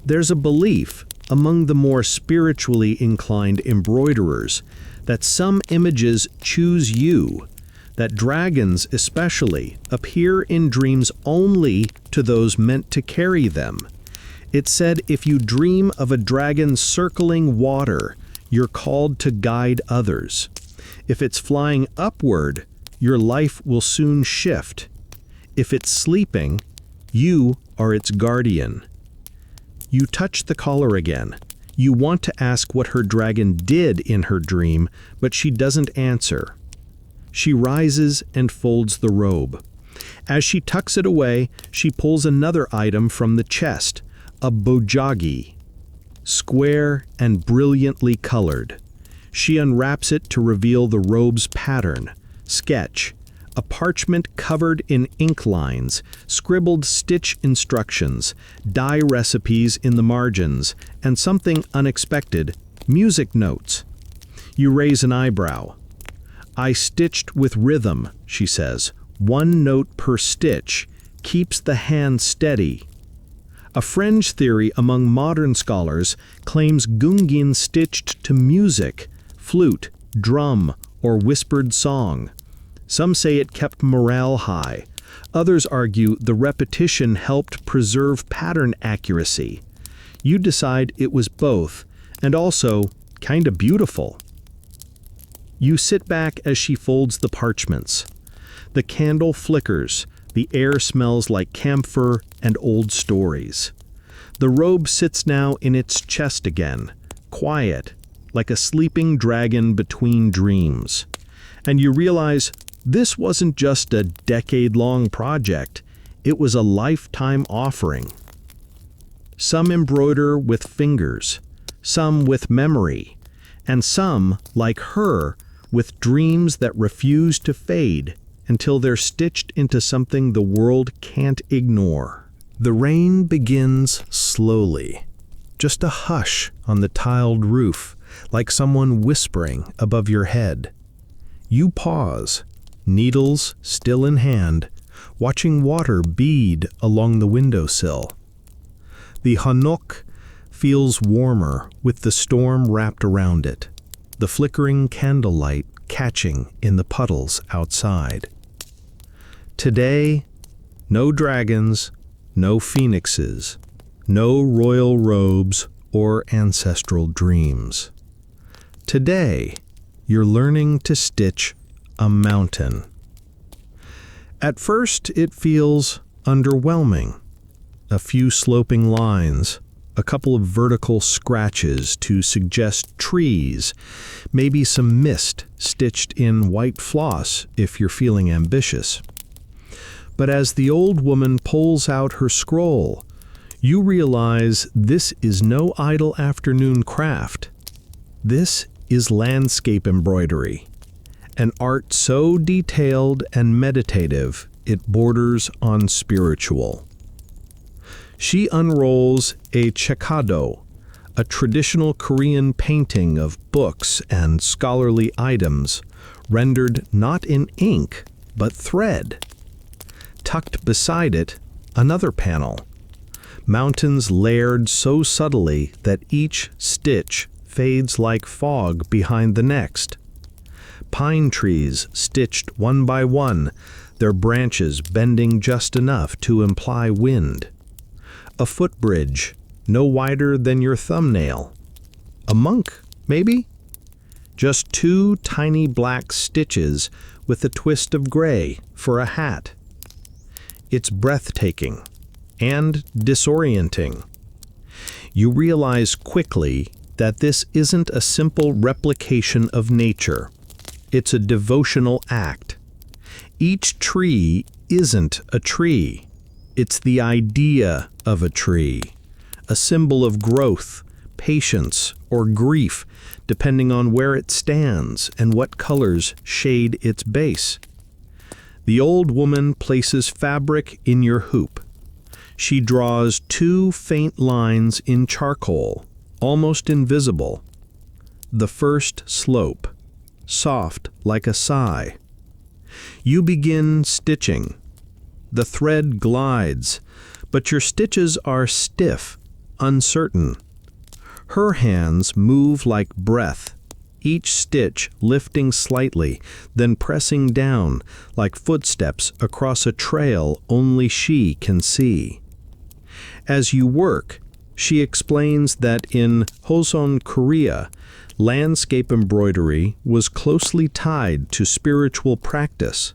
There's a belief among the more spiritually inclined embroiderers that some images choose you, that dragons especially appear in dreams only to those meant to carry them. It's said if you dream of a dragon circling water, you're called to guide others. If it's flying upward, your life will soon shift. If it's sleeping, you are its guardian. You touch the collar again. You want to ask what her dragon did in her dream, but she doesn't answer. She rises and folds the robe. As she tucks it away, she pulls another item from the chest, a bojagi, square and brilliantly colored. She unwraps it to reveal the robe's pattern, sketch, a parchment covered in ink lines, scribbled stitch instructions, dye recipes in the margins, and something unexpected, music notes. You raise an eyebrow. "I stitched with rhythm," she says. "1 note per stitch keeps the hand steady." A fringe theory among modern scholars claims gungin stitched to music, flute, drum, or whispered song. Some say it kept morale high. Others argue the repetition helped preserve pattern accuracy. You decide it was both, and also kinda beautiful. You sit back as she folds the parchments. The candle flickers, the air smells like camphor and old stories. The robe sits now in its chest again, quiet, like a sleeping dragon between dreams. And you realize this wasn't just a decade-long project, it was a lifetime offering. Some embroider with fingers, some with memory, and some, like her, with dreams that refuse to fade until they're stitched into something the world can't ignore. The rain begins slowly, just a hush on the tiled roof, like someone whispering above your head. You pause, needles still in hand, watching water bead along the windowsill. The hanok feels warmer with the storm wrapped around it, the flickering candlelight catching in the puddles outside. Today, no dragons, no phoenixes, no royal robes or ancestral dreams. Today, you're learning to stitch a mountain. At first, it feels underwhelming. A few sloping lines, a couple of vertical scratches to suggest trees, maybe some mist stitched in white floss if you're feeling ambitious. But as the old woman pulls out her scroll, you realize this is no idle afternoon craft. This is landscape embroidery, an art so detailed and meditative it borders on spiritual. She unrolls a chekado, a traditional Korean painting of books and scholarly items, rendered not in ink, but thread. Tucked beside it, another panel. Mountains layered so subtly that each stitch fades like fog behind the next. Pine trees stitched one by one, their branches bending just enough to imply wind. A footbridge, no wider than your thumbnail. A monk, maybe? Just two tiny black stitches with a twist of gray for a hat. It's breathtaking and disorienting. You realize quickly that this isn't a simple replication of nature. It's a devotional act. Each tree isn't a tree. It's the idea of a tree, a symbol of growth, patience, or grief, depending on where it stands and what colors shade its base. The old woman places fabric in your hoop. She draws two faint lines in charcoal, almost invisible. The first slope, soft like a sigh. You begin stitching. The thread glides, but your stitches are stiff, uncertain. Her hands move like breath, each stitch lifting slightly, then pressing down like footsteps across a trail only she can see. As you work, she explains that in Joseon, Korea, landscape embroidery was closely tied to spiritual practice.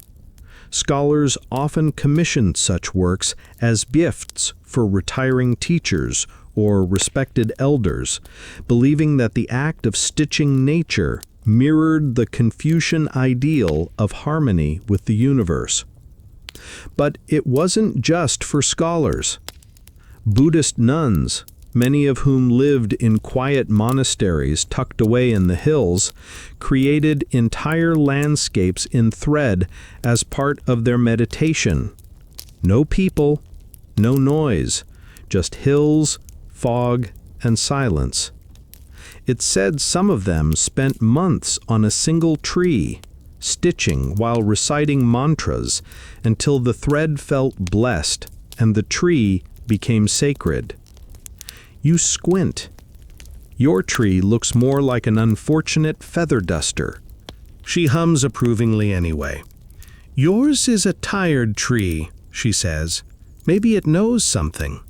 Scholars often commissioned such works as gifts for retiring teachers or respected elders, believing that the act of stitching nature mirrored the Confucian ideal of harmony with the universe. But it wasn't just for scholars. Buddhist nuns, many of whom lived in quiet monasteries tucked away in the hills, created entire landscapes in thread as part of their meditation. No people, no noise, just hills, fog, and silence. It's said some of them spent months on a single tree, stitching while reciting mantras until the thread felt blessed and the tree became sacred. You squint. Your tree looks more like an unfortunate feather duster. She hums approvingly anyway. "Yours is a tired tree," she says. "Maybe it knows something."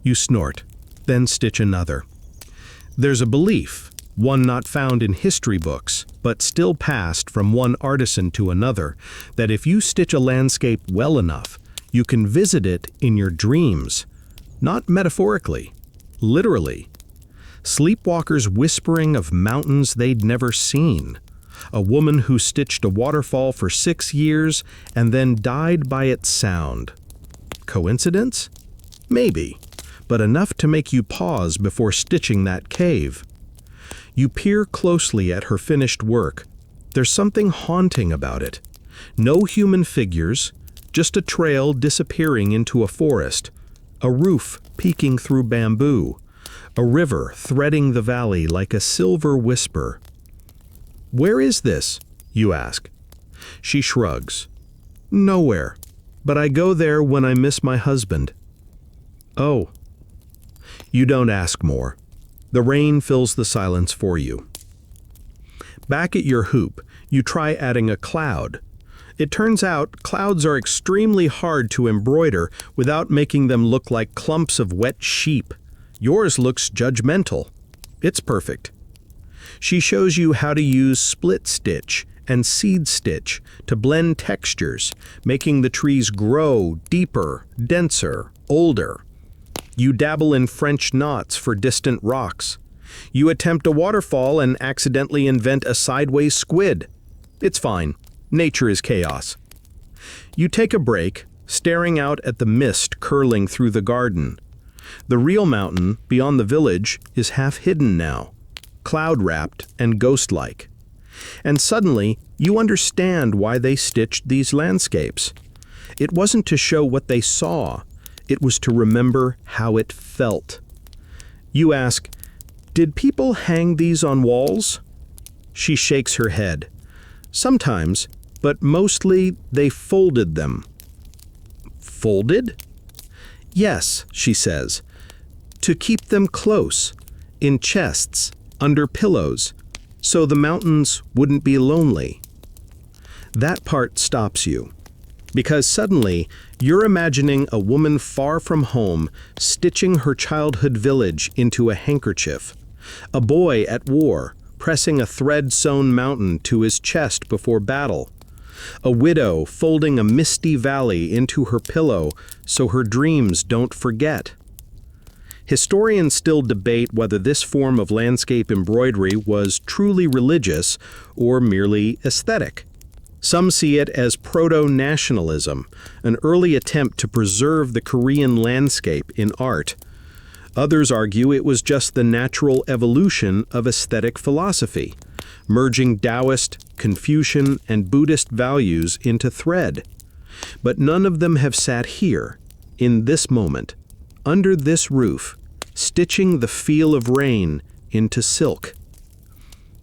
You snort, then stitch another. There's a belief, one not found in history books, but still passed from one artisan to another, that if you stitch a landscape well enough, you can visit it in your dreams. Not metaphorically, literally. Sleepwalkers whispering of mountains they'd never seen. A woman who stitched a waterfall for 6 years and then died by its sound. Coincidence? Maybe, but enough to make you pause before stitching that cave. You peer closely at her finished work. There's something haunting about it. No human figures, just a trail disappearing into a forest, a roof peeking through bamboo, a river threading the valley like a silver whisper. "Where is this?" you ask. She shrugs. "Nowhere, but I go there when I miss my husband." "Oh." You don't ask more. The rain fills the silence for you. Back at your hoop, you try adding a cloud. It turns out clouds are extremely hard to embroider without making them look like clumps of wet sheep. Yours looks judgmental. It's perfect. She shows you how to use split stitch and seed stitch to blend textures, making the trees grow deeper, denser, older. You dabble in French knots for distant rocks. You attempt a waterfall and accidentally invent a sideways squid. It's fine. Nature is chaos. You take a break, staring out at the mist curling through the garden. The real mountain, beyond the village, is half hidden now, cloud-wrapped and ghost-like. And suddenly, you understand why they stitched these landscapes. It wasn't to show what they saw. It was to remember how it felt. You ask, "Did people hang these on walls?" She shakes her head. "Sometimes, but mostly they folded them." "Folded?" "Yes," she says, "to keep them close, in chests, under pillows, so the mountains wouldn't be lonely." That part stops you, because suddenly you're imagining a woman far from home stitching her childhood village into a handkerchief, a boy at war pressing a thread-sewn mountain to his chest before battle, a widow folding a misty valley into her pillow so her dreams don't forget. Historians still debate whether this form of landscape embroidery was truly religious or merely aesthetic. Some see it as proto-nationalism, an early attempt to preserve the Korean landscape in art. Others argue it was just the natural evolution of aesthetic philosophy, merging Taoist, Confucian, and Buddhist values into thread. But none of them have sat here, in this moment, under this roof, stitching the feel of rain into silk.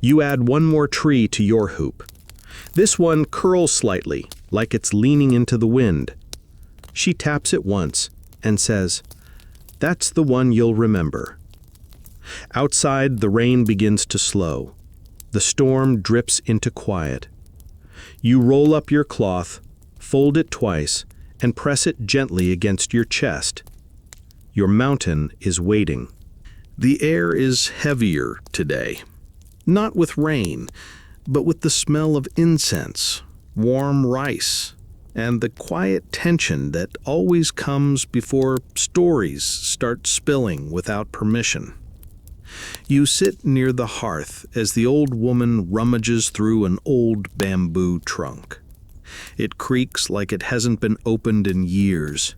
You add one more tree to your hoop. This one curls slightly, like it's leaning into the wind. She taps it once and says, "That's the one you'll remember." Outside, the rain begins to slow. The storm drips into quiet. You roll up your cloth, fold it twice, and press it gently against your chest. Your mountain is waiting. The air is heavier today, not with rain, but with the smell of incense, warm rice, and the quiet tension that always comes before stories start spilling without permission. You sit near the hearth as the old woman rummages through an old bamboo trunk. It creaks like it hasn't been opened in years.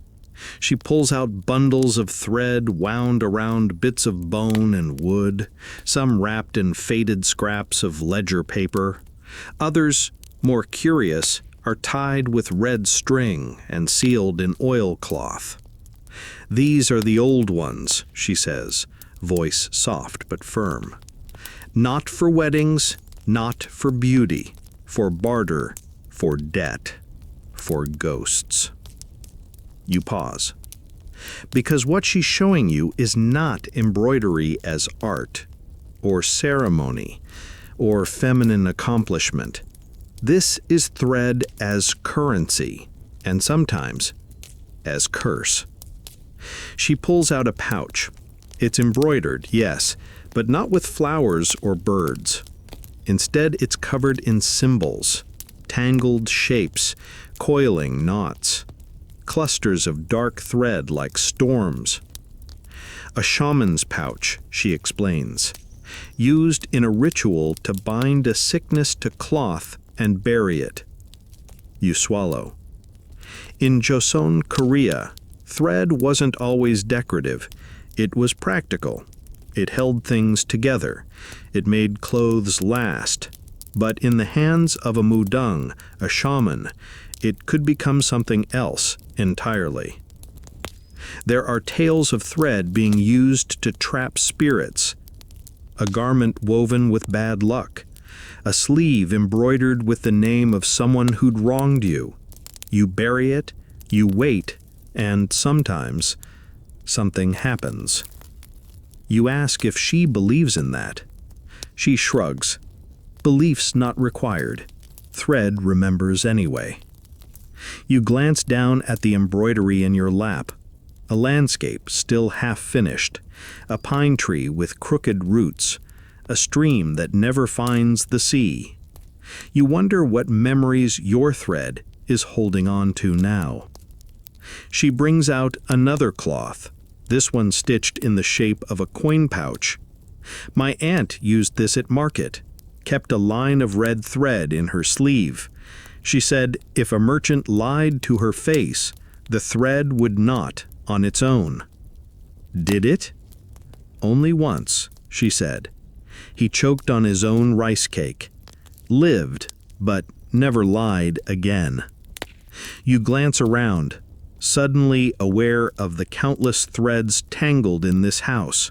She pulls out bundles of thread wound around bits of bone and wood, some wrapped in faded scraps of ledger paper. Others, more curious, are tied with red string and sealed in oilcloth. "These are the old ones," she says, voice soft but firm. "Not for weddings, not for beauty, for barter, for debt, for ghosts." You pause. Because what she's showing you is not embroidery as art, or ceremony, or feminine accomplishment. This is thread as currency, and sometimes as curse. She pulls out a pouch. It's embroidered, yes, but not with flowers or birds. Instead, it's covered in symbols, tangled shapes, coiling knots, clusters of dark thread like storms. A shaman's pouch, she explains, used in a ritual to bind a sickness to cloth and bury it. You swallow. In Joseon, Korea, thread wasn't always decorative. It was practical. It held things together. It made clothes last. But in the hands of a mudang, a shaman, it could become something else entirely. There are tales of thread being used to trap spirits, a garment woven with bad luck, a sleeve embroidered with the name of someone who'd wronged you. You bury it, you wait, and sometimes something happens. You ask if she believes in that. She shrugs. Belief's not required. Thread remembers anyway. You glance down at the embroidery in your lap. A landscape still half finished, a pine tree with crooked roots, a stream that never finds the sea. You wonder what memories your thread is holding on to now. She brings out another cloth, this one stitched in the shape of a coin pouch. My aunt used this at market, kept a line of red thread in her sleeve. She said if a merchant lied to her face, the thread would knot on its own. Did it? Only once, she said. He choked on his own rice cake. Lived, but never lied again. You glance around, suddenly aware of the countless threads tangled in this house.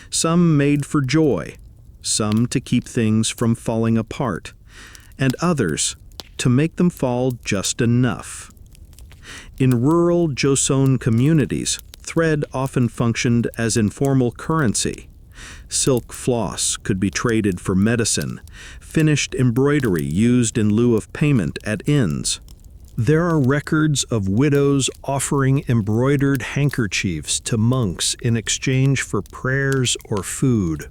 Some made for joy, some to keep things from falling apart, and others to make them fall just enough. In rural Joseon communities, thread often functioned as informal currency. Silk floss could be traded for medicine, finished embroidery used in lieu of payment at inns. There are records of widows offering embroidered handkerchiefs to monks in exchange for prayers or food.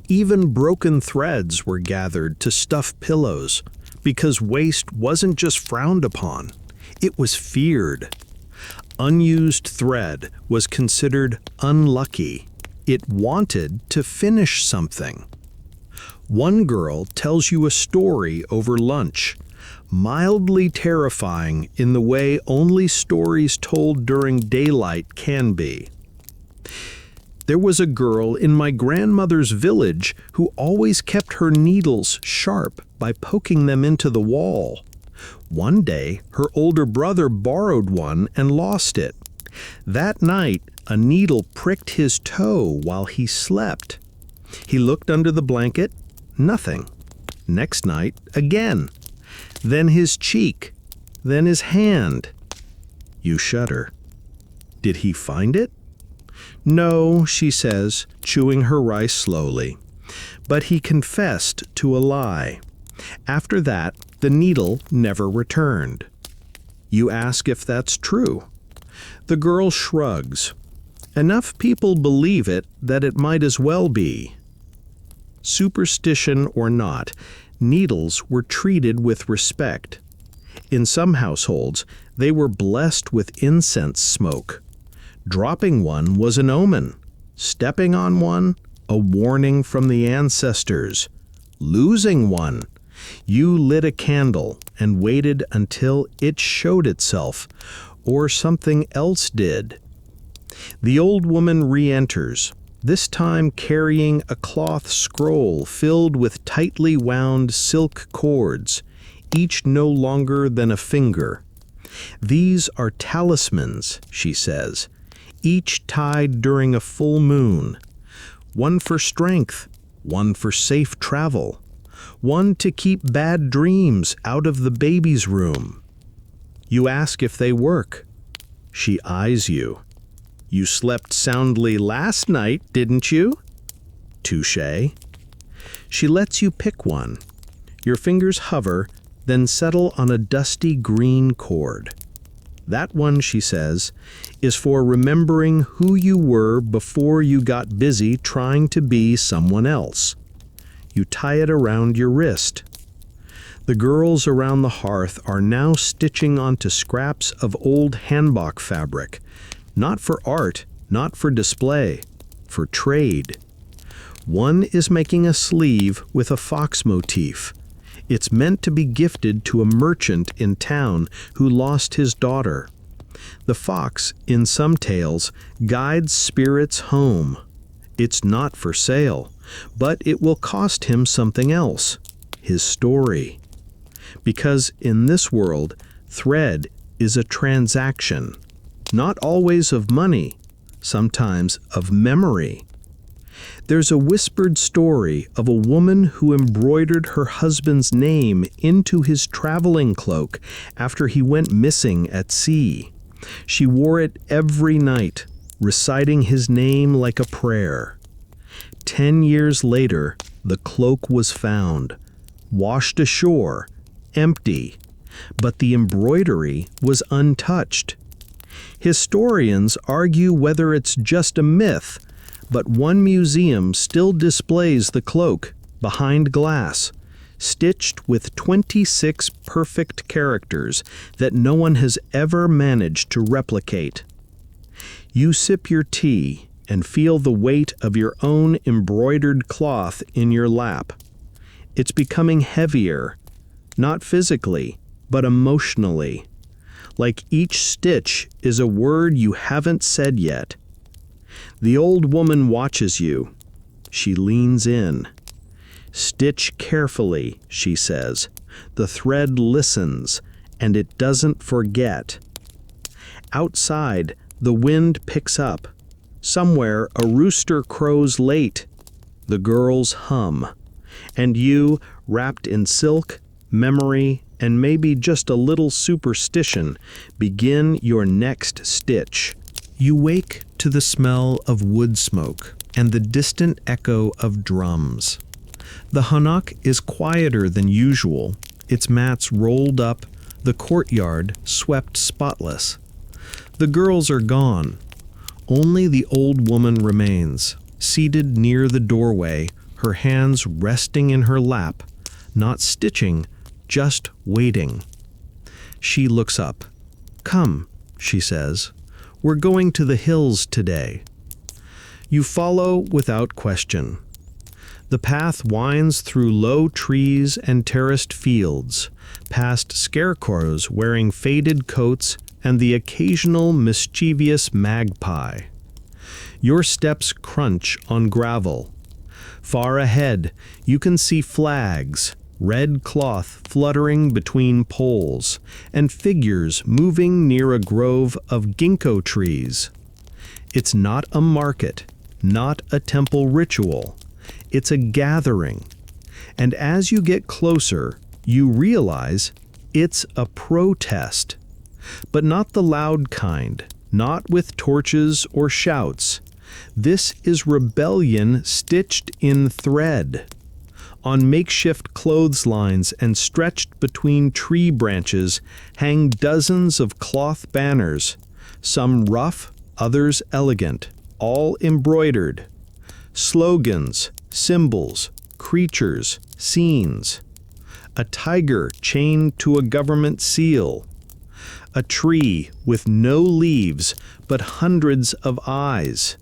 Even broken threads were gathered to stuff pillows, because waste wasn't just frowned upon, it was feared. Unused thread was considered unlucky. It wanted to finish something. One girl tells you a story over lunch, mildly terrifying in the way only stories told during daylight can be. There was a girl in my grandmother's village who always kept her needles sharp by poking them into the wall. One day, her older brother borrowed one and lost it. That night, a needle pricked his toe while he slept. He looked under the blanket, nothing. Next night, again. Then his cheek, then his hand. You shudder. Did he find it? No, she says, chewing her rice slowly. But he confessed to a lie. After that, the needle never returned. You ask if that's true. The girl shrugs. Enough people believe it that it might as well be. Superstition or not, needles were treated with respect. In some households, they were blessed with incense smoke. Dropping one was an omen. Stepping on one, a warning from the ancestors. Losing one, you lit a candle and waited until it showed itself, or something else did. The old woman re-enters, this time carrying a cloth scroll filled with tightly wound silk cords, each no longer than a finger. These are talismans, she says, each tied during a full moon. One for strength, one for safe travel, one to keep bad dreams out of the baby's room. You ask if they work. She eyes you. You slept soundly last night, didn't you? Touché. She lets you pick one. Your fingers hover, then settle on a dusty green cord. That one, she says, is for remembering who you were before you got busy trying to be someone else. You tie it around your wrist. The girls around the hearth are now stitching onto scraps of old hanbok fabric, not for art, not for display, for trade. One is making a sleeve with a fox motif. It's meant to be gifted to a merchant in town who lost his daughter. The fox, in some tales, guides spirits home. It's not for sale, but it will cost him something else, his story. Because in this world, thread is a transaction, not always of money, sometimes of memory. There's a whispered story of a woman who embroidered her husband's name into his traveling cloak after he went missing at sea. She wore it every night, reciting his name like a prayer. 10 years later, the cloak was found, washed ashore, empty, but the embroidery was untouched. Historians argue whether it's just a myth, but one museum still displays the cloak behind glass, stitched with 26 perfect characters that no one has ever managed to replicate. You sip your tea and feel the weight of your own embroidered cloth in your lap. It's becoming heavier, not physically, but emotionally. Like each stitch is a word you haven't said yet. The old woman watches you. She leans in. "Stitch carefully," she says. The thread listens, and it doesn't forget. Outside, the wind picks up. Somewhere, a rooster crows late. The girls hum. And you, wrapped in silk, memory, and maybe just a little superstition, begin your next stitch. You wake to the smell of wood smoke and the distant echo of drums. The hanok is quieter than usual, its mats rolled up, the courtyard swept spotless. The girls are gone. Only the old woman remains, seated near the doorway, her hands resting in her lap, not stitching, just waiting. She looks up. "Come," she says. "We're going to the hills today." You follow without question. The path winds through low trees and terraced fields, past scarecrows wearing faded coats and the occasional mischievous magpie. Your steps crunch on gravel. Far ahead, you can see flags, red cloth fluttering between poles, and figures moving near a grove of ginkgo trees. It's not a market, not a temple ritual. It's a gathering. And as you get closer, you realize it's a protest. But not the loud kind, not with torches or shouts. This is rebellion stitched in thread. On makeshift clotheslines and stretched between tree branches hang dozens of cloth banners, some rough, others elegant, all embroidered. Slogans, symbols, creatures, scenes. A tiger chained to a government seal. A tree with no leaves but hundreds of eyes.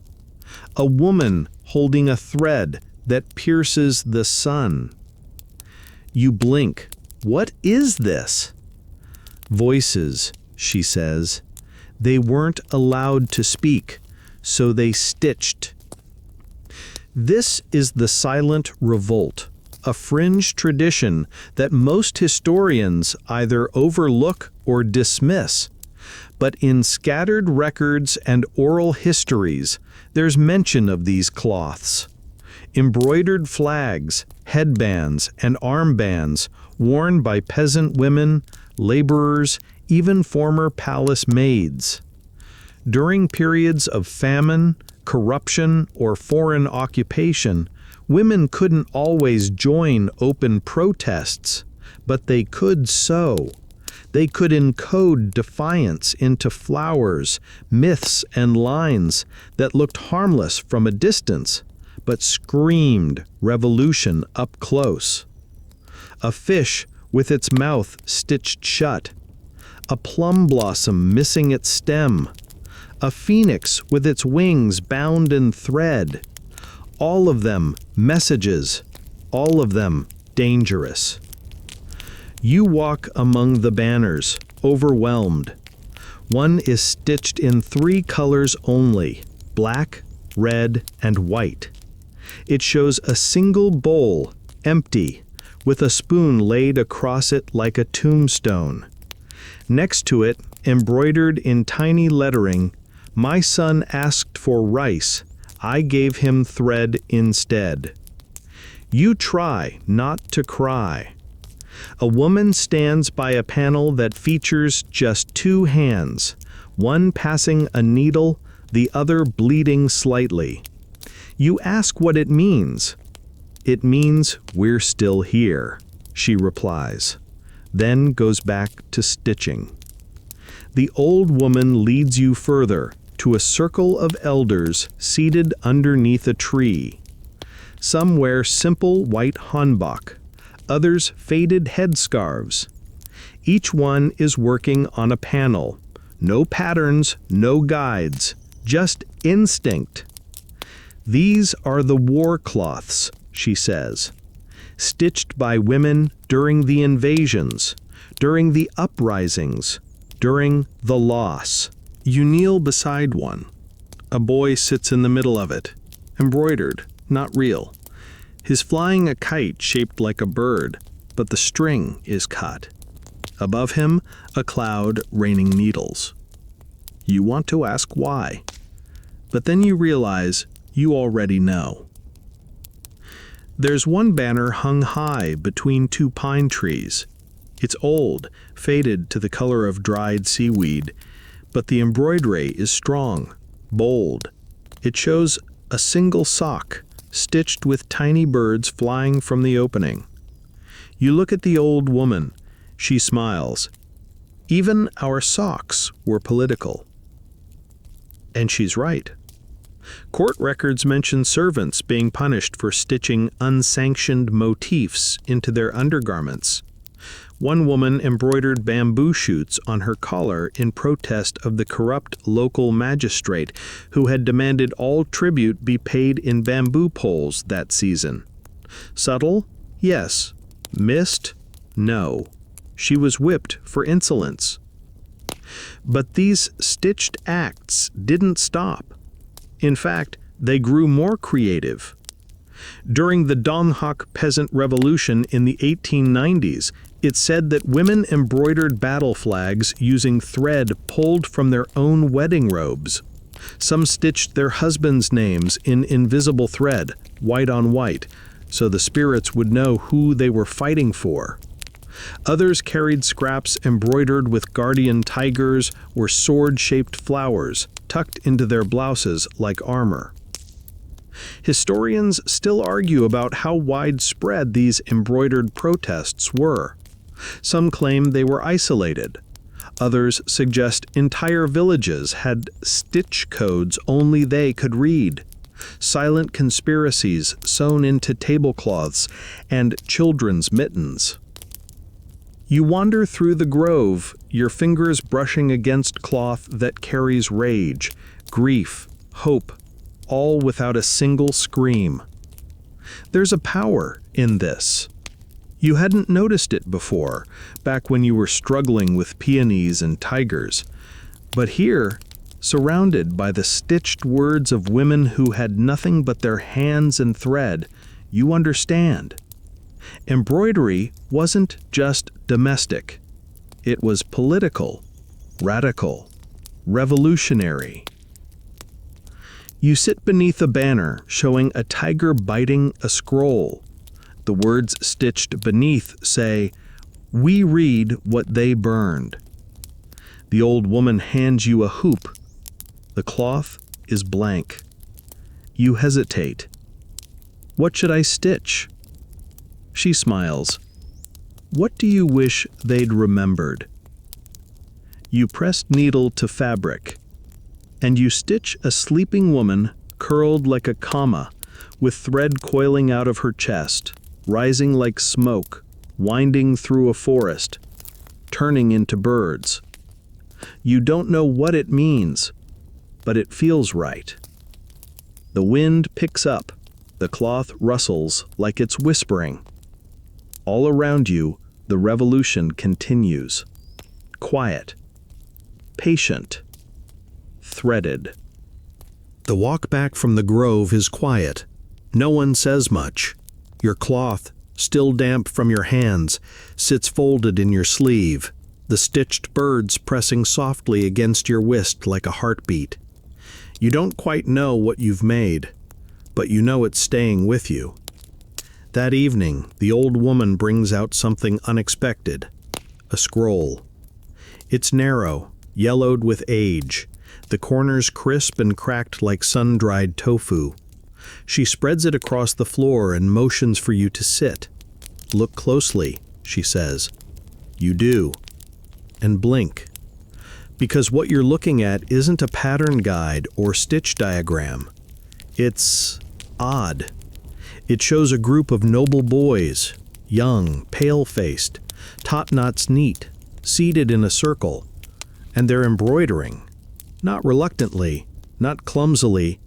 A woman holding a thread that pierces the sun. You blink. What is this? Voices, she says. They weren't allowed to speak, so they stitched. This is the silent revolt, a fringe tradition that most historians either overlook or dismiss. But in scattered records and oral histories, there's mention of these cloths. Embroidered flags, headbands, and armbands worn by peasant women, laborers, even former palace maids. During periods of famine, corruption, or foreign occupation, women couldn't always join open protests, but they could sew. They could encode defiance into flowers, myths, and lines that looked harmless from a distance, but screamed revolution up close. A fish with its mouth stitched shut, a plum blossom missing its stem, a phoenix with its wings bound in thread. All of them messages, all of them dangerous. You walk among the banners, overwhelmed. One is stitched in 3 colors only, black, red, and white. It shows a single bowl, empty, with a spoon laid across it like a tombstone. Next to it, embroidered in tiny lettering, "My son asked for rice. I gave him thread instead." You try not to cry. A woman stands by a panel that features just 2 hands, one passing a needle, the other bleeding slightly. You ask what it means. "It means we're still here," she replies, then goes back to stitching. The old woman leads you further, to a circle of elders seated underneath a tree. Some wear simple white hanbok, others faded headscarves. Each one is working on a panel. No patterns, no guides, just instinct. "These are the war cloths," she says, "stitched by women during the invasions, during the uprisings, during the loss." You kneel beside one. A boy sits in the middle of it, embroidered, not real. He's flying a kite shaped like a bird, but the string is cut. Above him, a cloud raining needles. You want to ask why, but then you realize you already know. There's one banner hung high between 2 pine trees. It's old, faded to the color of dried seaweed, but the embroidery is strong, bold. It shows a single sock, stitched with tiny birds flying from the opening. You look at the old woman. She smiles. Even our socks were political. And she's right. Court records mention servants being punished for stitching unsanctioned motifs into their undergarments. One woman embroidered bamboo shoots on her collar in protest of the corrupt local magistrate who had demanded all tribute be paid in bamboo poles that season. Subtle? Yes. Missed? No. She was whipped for insolence. But these stitched acts didn't stop. In fact, they grew more creative. During the Donghak Peasant Revolution in the 1890s, it's said that women embroidered battle flags using thread pulled from their own wedding robes. Some stitched their husbands' names in invisible thread, white on white, so the spirits would know who they were fighting for. Others carried scraps embroidered with guardian tigers or sword-shaped flowers, tucked into their blouses like armor. Historians still argue about how widespread these embroidered protests were. Some claim they were isolated. Others suggest entire villages had stitch codes only they could read, silent conspiracies sewn into tablecloths and children's mittens. You wander through the grove, your fingers brushing against cloth that carries rage, grief, hope, all without a single scream. There's a power in this. You hadn't noticed it before, back when you were struggling with peonies and tigers. But here, surrounded by the stitched words of women who had nothing but their hands and thread, you understand. Embroidery wasn't just domestic. It was political, radical, revolutionary. You sit beneath a banner showing a tiger biting a scroll. The words stitched beneath say, "We read what they burned." The old woman hands you a hoop. The cloth is blank. You hesitate. What should I stitch? She smiles. What do you wish they'd remembered? You press needle to fabric, and you stitch a sleeping woman curled like a comma, with thread coiling out of her chest, rising like smoke, winding through a forest, turning into birds. You don't know what it means, but it feels right. The wind picks up, the cloth rustles like it's whispering. All around you, the revolution continues. Quiet, patient, threaded. The walk back from the grove is quiet. No one says much. Your cloth, still damp from your hands, sits folded in your sleeve, the stitched birds pressing softly against your wrist like a heartbeat. You don't quite know what you've made, but you know it's staying with you. That evening, the old woman brings out something unexpected, a scroll. It's narrow, yellowed with age, the corners crisp and cracked like sun-dried tofu. She spreads it across the floor and motions for you to sit. Look closely, she says. You do. And blink. Because what you're looking at isn't a pattern guide or stitch diagram. It's odd. It shows a group of noble boys, young, pale-faced, top-knots neat, seated in a circle, and they're embroidering. Not reluctantly, not clumsily,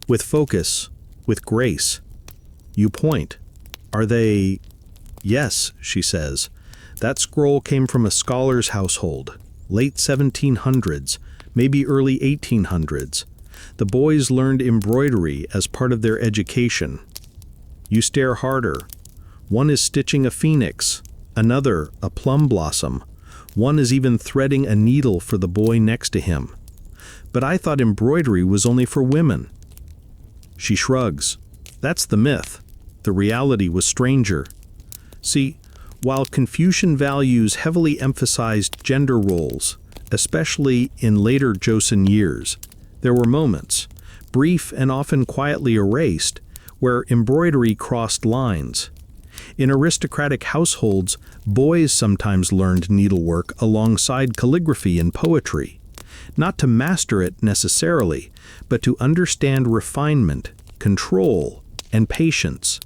with focus, with grace. You point. Are they? Yes, she says. That scroll came from a scholar's household, late 1700s, maybe early 1800s. The boys learned embroidery as part of their education. You stare harder. One is stitching a phoenix, another a plum blossom. One is even threading a needle for the boy next to him. But I thought embroidery was only for women. She shrugs. That's the myth. The reality was stranger. See, while Confucian values heavily emphasized gender roles, especially in later Joseon years, there were moments, brief and often quietly erased, where embroidery crossed lines. In aristocratic households, boys sometimes learned needlework alongside calligraphy and poetry, not to master it necessarily, but to understand refinement, control, and patience.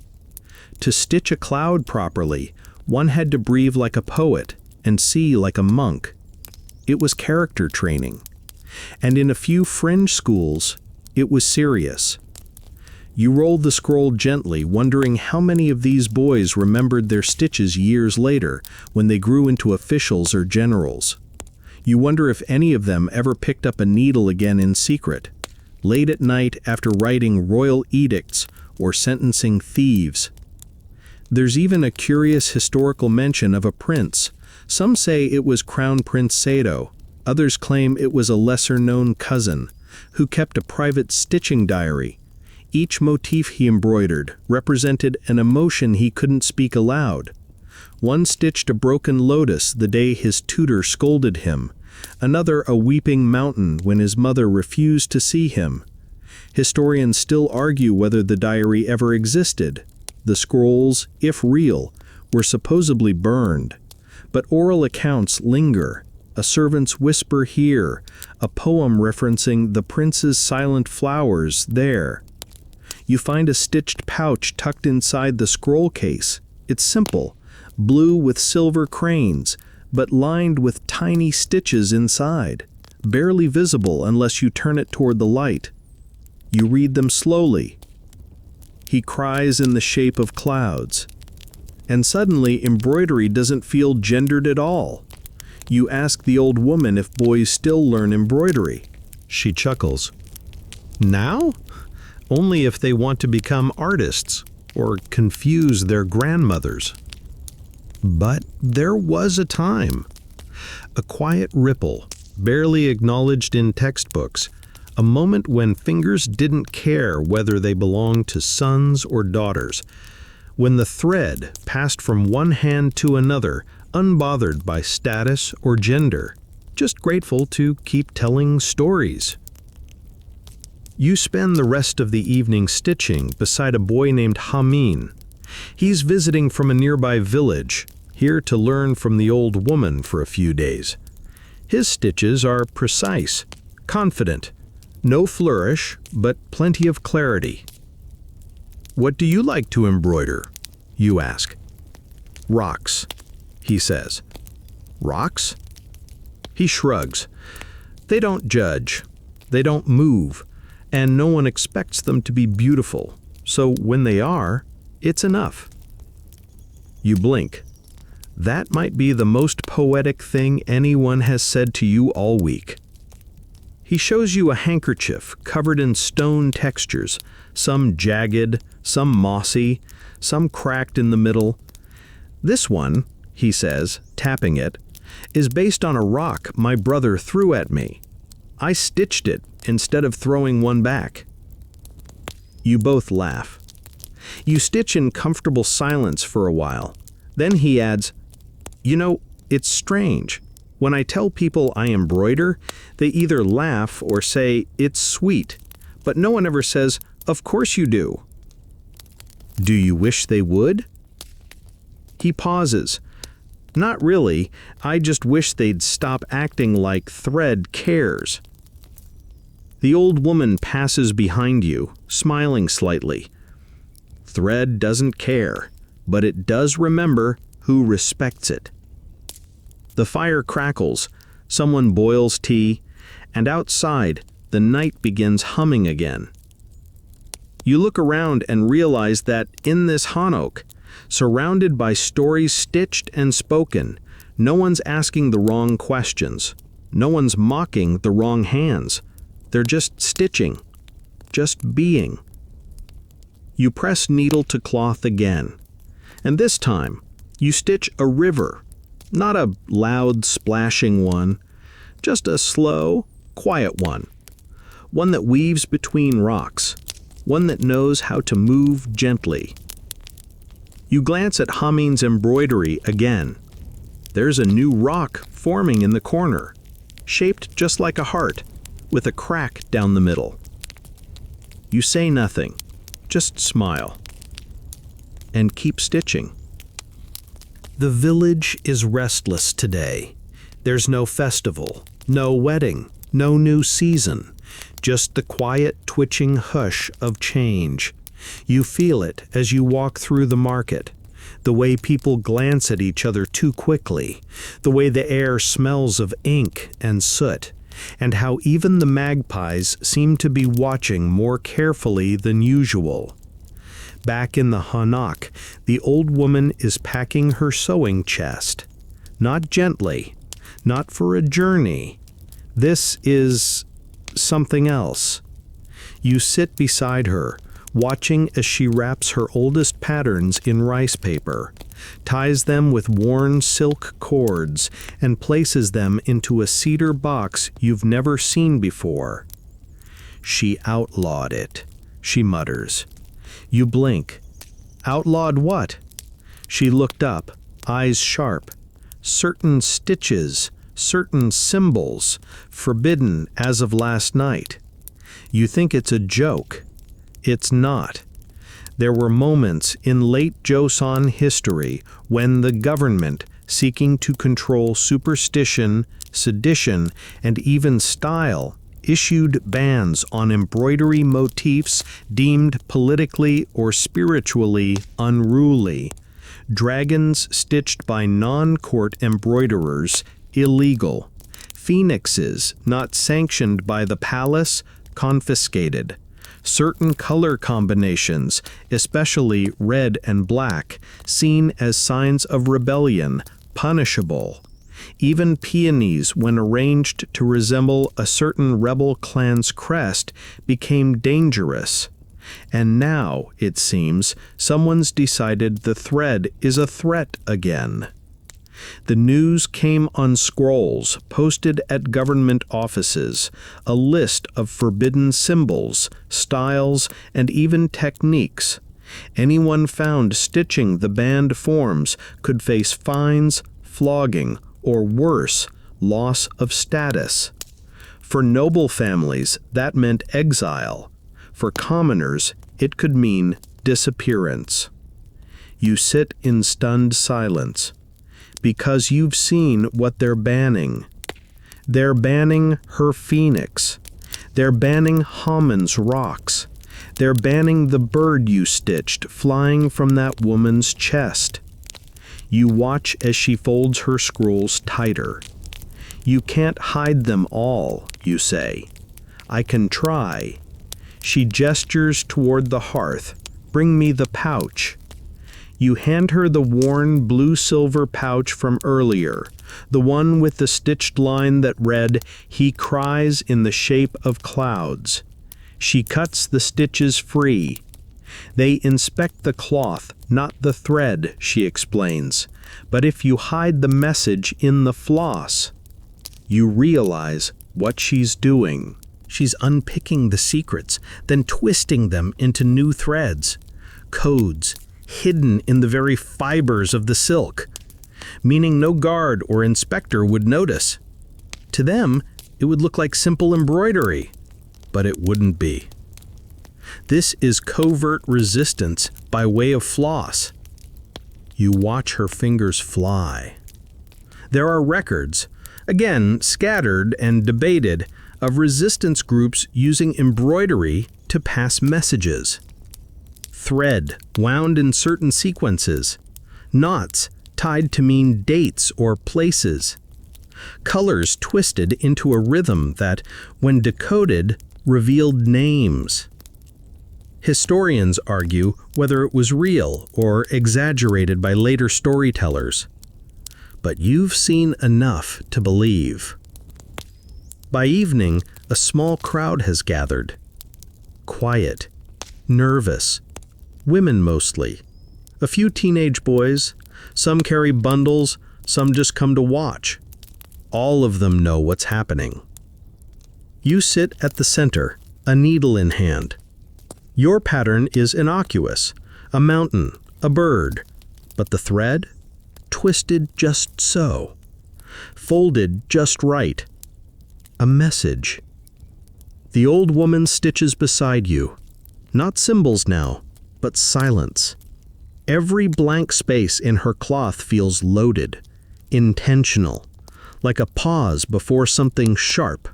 To stitch a cloud properly, one had to breathe like a poet and see like a monk. It was character training. And in a few fringe schools, it was serious. You rolled the scroll gently, wondering how many of these boys remembered their stitches years later when they grew into officials or generals. You wonder if any of them ever picked up a needle again in secret, late at night after writing royal edicts or sentencing thieves. There's even a curious historical mention of a prince. Some say it was Crown Prince Sado. Others claim it was a lesser-known cousin who kept a private stitching diary. Each motif he embroidered represented an emotion he couldn't speak aloud. One stitched a broken lotus the day his tutor scolded him, another a weeping mountain when his mother refused to see him. Historians still argue whether the diary ever existed. The scrolls, if real, were supposedly burned, but oral accounts linger. A servant's whisper here, a poem referencing the prince's silent flowers there. You find a stitched pouch tucked inside the scroll case. It's simple, blue with silver cranes, but lined with tiny stitches inside, barely visible unless you turn it toward the light. You read them slowly. He cries in the shape of clouds. And suddenly embroidery doesn't feel gendered at all. You ask the old woman if boys still learn embroidery. She chuckles. Now? Only if they want to become artists or confuse their grandmothers. But there was a time. A quiet ripple, barely acknowledged in textbooks, a moment when fingers didn't care whether they belonged to sons or daughters, when the thread passed from one hand to another, unbothered by status or gender, just grateful to keep telling stories. You spend the rest of the evening stitching beside a boy named Hamin. He's visiting from a nearby village, here to learn from the old woman for a few days. His stitches are precise, confident, no flourish, but plenty of clarity. "What do you like to embroider?" you ask. "Rocks," he says. "Rocks?" He shrugs. They don't judge. They don't move. And no one expects them to be beautiful. So when they are, it's enough. You blink. That might be the most poetic thing anyone has said to you all week. He shows you a handkerchief covered in stone textures, some jagged, some mossy, some cracked in the middle. "This one," he says, tapping it, "is based on a rock my brother threw at me. I stitched it instead of throwing one back." You both laugh. You stitch in comfortable silence for a while. Then he adds, "You know, it's strange. When I tell people I embroider, they either laugh or say, 'It's sweet,' but no one ever says, 'Of course you do.' Do you wish they would?" He pauses. "Not really. I just wish they'd stop acting like thread cares." The old woman passes behind you, smiling slightly. Thread doesn't care, but it does remember who respects it. The fire crackles, someone boils tea, and outside, the night begins humming again. You look around and realize that in this hanok, surrounded by stories stitched and spoken, no one's asking the wrong questions. No one's mocking the wrong hands. They're just stitching, just being. You press needle to cloth again, and this time you stitch a river, not a loud splashing one, just a slow, quiet one that weaves between rocks, one that knows how to move gently. You glance at Hamin's embroidery again. There's a new rock forming in the corner, shaped just like a heart, with a crack down the middle. You say nothing, just smile, and keep stitching. The village is restless today. There's no festival, no wedding, no new season, just the quiet, twitching hush of change. You feel it as you walk through the market, the way people glance at each other too quickly, the way the air smells of ink and soot, and how even the magpies seem to be watching more carefully than usual. Back in the hanok, the old woman is packing her sewing chest. Not gently, not for a journey. This is something else. You sit beside her, watching as she wraps her oldest patterns in rice paper, ties them with worn silk cords, and places them into a cedar box you've never seen before. "She outlawed it," she mutters. You blink. "Outlawed what?" She looked up, eyes sharp. "Certain stitches, certain symbols, forbidden as of last night." You think it's a joke. It's not. There were moments in late Joseon history when the government, seeking to control superstition, sedition, and even style, issued bans on embroidery motifs deemed politically or spiritually unruly. Dragons stitched by non-court embroiderers, illegal. Phoenixes not sanctioned by the palace, confiscated. Certain color combinations, especially red and black, seen as signs of rebellion, punishable. Even peonies, when arranged to resemble a certain rebel clan's crest, became dangerous. And now, it seems, someone's decided the thread is a threat again. The news came on scrolls posted at government offices, a list of forbidden symbols, styles, and even techniques. Anyone found stitching the banned forms could face fines, flogging, or worse, loss of status. For noble families, that meant exile. For commoners, it could mean disappearance. You sit in stunned silence, because you've seen what they're banning. They're banning her phoenix. They're banning Haman's rocks. They're banning the bird you stitched flying from that woman's chest. You watch as she folds her scrolls tighter. You can't hide them all, you say. I can try. She gestures toward the hearth. Bring me the pouch. You hand her the worn blue-silver pouch from earlier, the one with the stitched line that read, "He cries in the shape of clouds." She cuts the stitches free. They inspect the cloth, not the thread, she explains. But if you hide the message in the floss, you realize what she's doing. She's unpicking the secrets, then twisting them into new threads. Codes, hidden in the very fibers of the silk, meaning no guard or inspector would notice. To them, it would look like simple embroidery, but it wouldn't be. This is covert resistance by way of floss. You watch her fingers fly. There are records, again scattered and debated, of resistance groups using embroidery to pass messages. Thread wound in certain sequences, knots tied to mean dates or places, colors twisted into a rhythm that, when decoded, revealed names. Historians argue whether it was real or exaggerated by later storytellers. But you've seen enough to believe. By evening, a small crowd has gathered. Quiet, nervous, women mostly. A few teenage boys, some carry bundles, some just come to watch. All of them know what's happening. You sit at the center, a needle in hand. Your pattern is innocuous, a mountain, a bird, but the thread? Twisted just so. Folded just right. A message. The old woman stitches beside you. Not symbols now, but silence. Every blank space in her cloth feels loaded, intentional, like a pause before something sharp.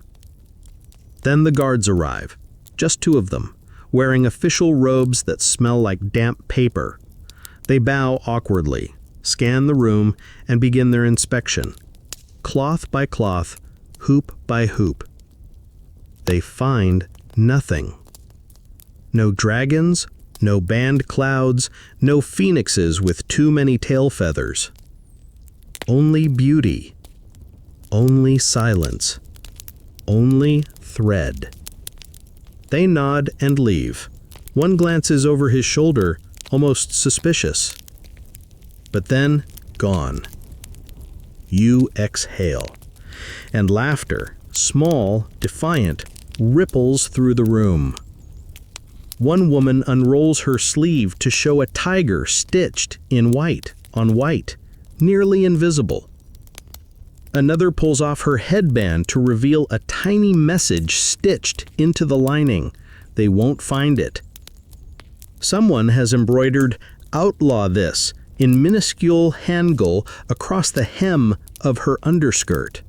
Then the guards arrive, just two of them, wearing official robes that smell like damp paper. They bow awkwardly, scan the room, and begin their inspection. Cloth by cloth, hoop by hoop. They find nothing. No dragons, no band clouds, no phoenixes with too many tail feathers. Only beauty. Only silence. Only thread. They nod and leave. One glances over his shoulder, almost suspicious. But then, gone. You exhale. And laughter, small, defiant, ripples through the room. One woman unrolls her sleeve to show a tiger stitched in white on white, nearly invisible. Another pulls off her headband to reveal a tiny message stitched into the lining. They won't find it. Someone has embroidered "Outlaw this" in minuscule hangul across the hem of her underskirt.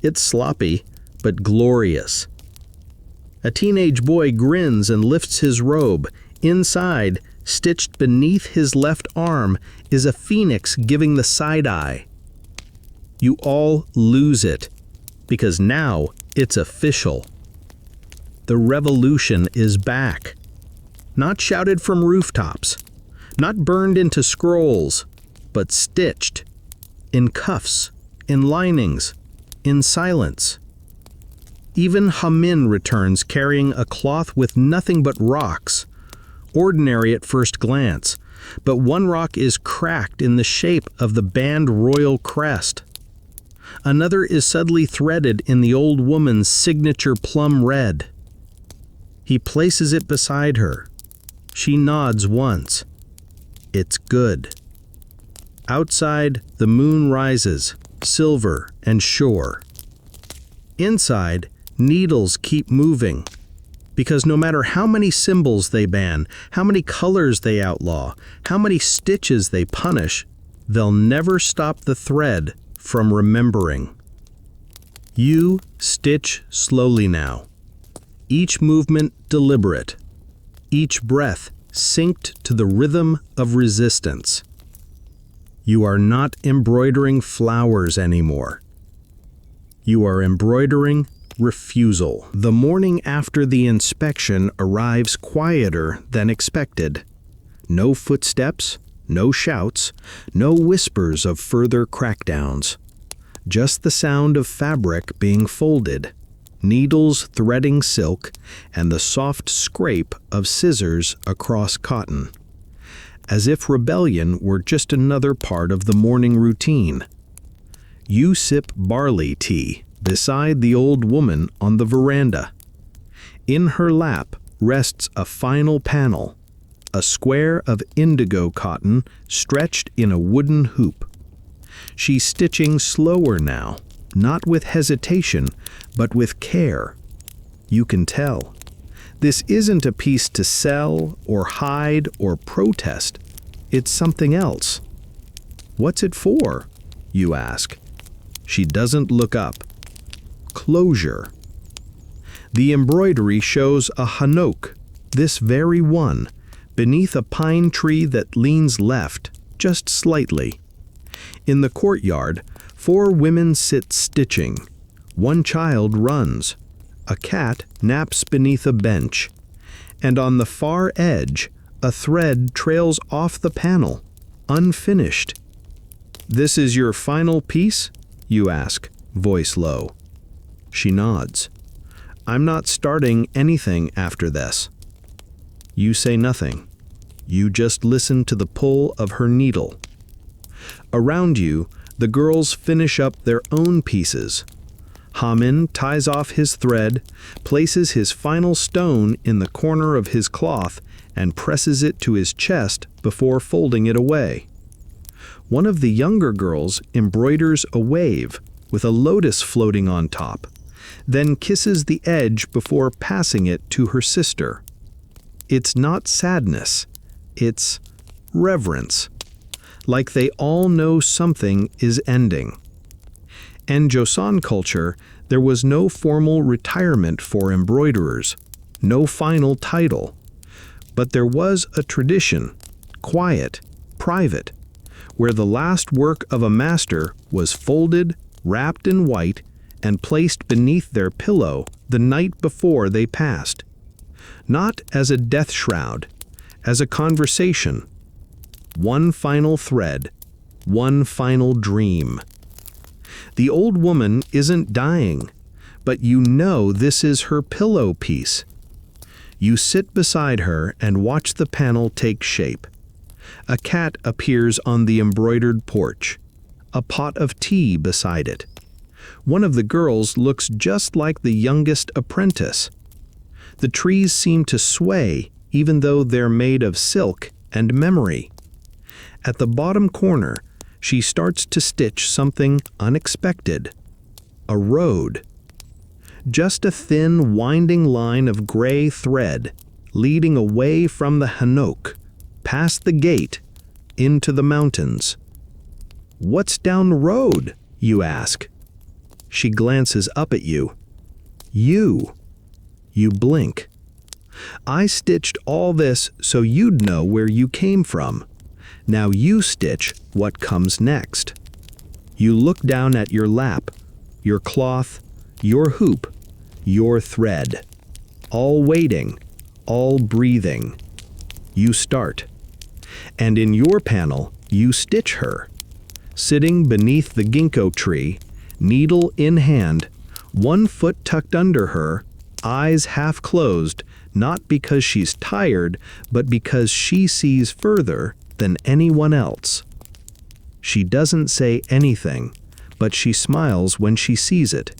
It's sloppy, but glorious. A teenage boy grins and lifts his robe. Inside, stitched beneath his left arm, is a phoenix giving the side eye. You all lose it, because now it's official. The revolution is back. Not shouted from rooftops, not burned into scrolls, but stitched, in cuffs, in linings, in silence. Even Hamin returns carrying a cloth with nothing but rocks, ordinary at first glance, but one rock is cracked in the shape of the band royal crest. Another is subtly threaded in the old woman's signature plum red. He places it beside her. She nods once. It's good. Outside, the moon rises, silver and sure. Inside, Needles keep moving, because no matter how many symbols they ban, how many colors they outlaw, how many stitches they punish, they'll never stop the thread from remembering. You stitch slowly now, each movement deliberate, each breath synced to the rhythm of resistance. You are not embroidering flowers anymore. You are embroidering refusal. The morning after the inspection arrives quieter than expected. No footsteps, no shouts, no whispers of further crackdowns. Just the sound of fabric being folded, needles threading silk, and the soft scrape of scissors across cotton. As if rebellion were just another part of the morning routine. You sip barley tea beside the old woman on the veranda. In her lap rests a final panel, a square of indigo cotton stretched in a wooden hoop. She's stitching slower now, not with hesitation, but with care. You can tell. This isn't a piece to sell or hide or protest. It's something else. What's it for? You ask. She doesn't look up. Closure. The embroidery shows a hanok, this very one, beneath a pine tree that leans left, just slightly. In the courtyard, 4 women sit stitching. 1 child runs. A cat naps beneath a bench. And on the far edge, a thread trails off the panel, unfinished. "This is your final piece?" you ask, voice low. She nods. "I'm not starting anything after this." You say nothing. You just listen to the pull of her needle. Around you, the girls finish up their own pieces. Hamin ties off his thread, places his final stone in the corner of his cloth, and presses it to his chest before folding it away. One of the younger girls embroiders a wave with a lotus floating on top, then kisses the edge before passing it to her sister. It's not sadness, it's reverence, like they all know something is ending. In Joseon culture, there was no formal retirement for embroiderers, no final title. But there was a tradition, quiet, private, where the last work of a master was folded, wrapped in white, and placed beneath their pillow the night before they passed. Not as a death shroud, as a conversation. One final thread, one final dream. The old woman isn't dying, but you know this is her pillow piece. You sit beside her and watch the panel take shape. A cat appears on the embroidered porch, a pot of tea beside it. One of the girls looks just like the youngest apprentice. The trees seem to sway, even though they're made of silk and memory. At the bottom corner, she starts to stitch something unexpected. A road. Just a thin, winding line of gray thread, leading away from the hanok, past the gate, into the mountains. "What's down the road?" you ask. She glances up at you. You. You blink. "I stitched all this so you'd know where you came from. Now you stitch what comes next." You look down at your lap, your cloth, your hoop, your thread. All waiting, all breathing. You start. And in your panel, you stitch her. Sitting beneath the ginkgo tree, needle in hand, 1 foot tucked under her, eyes half closed, not because she's tired, but because she sees further than anyone else. She doesn't say anything, but she smiles when she sees it.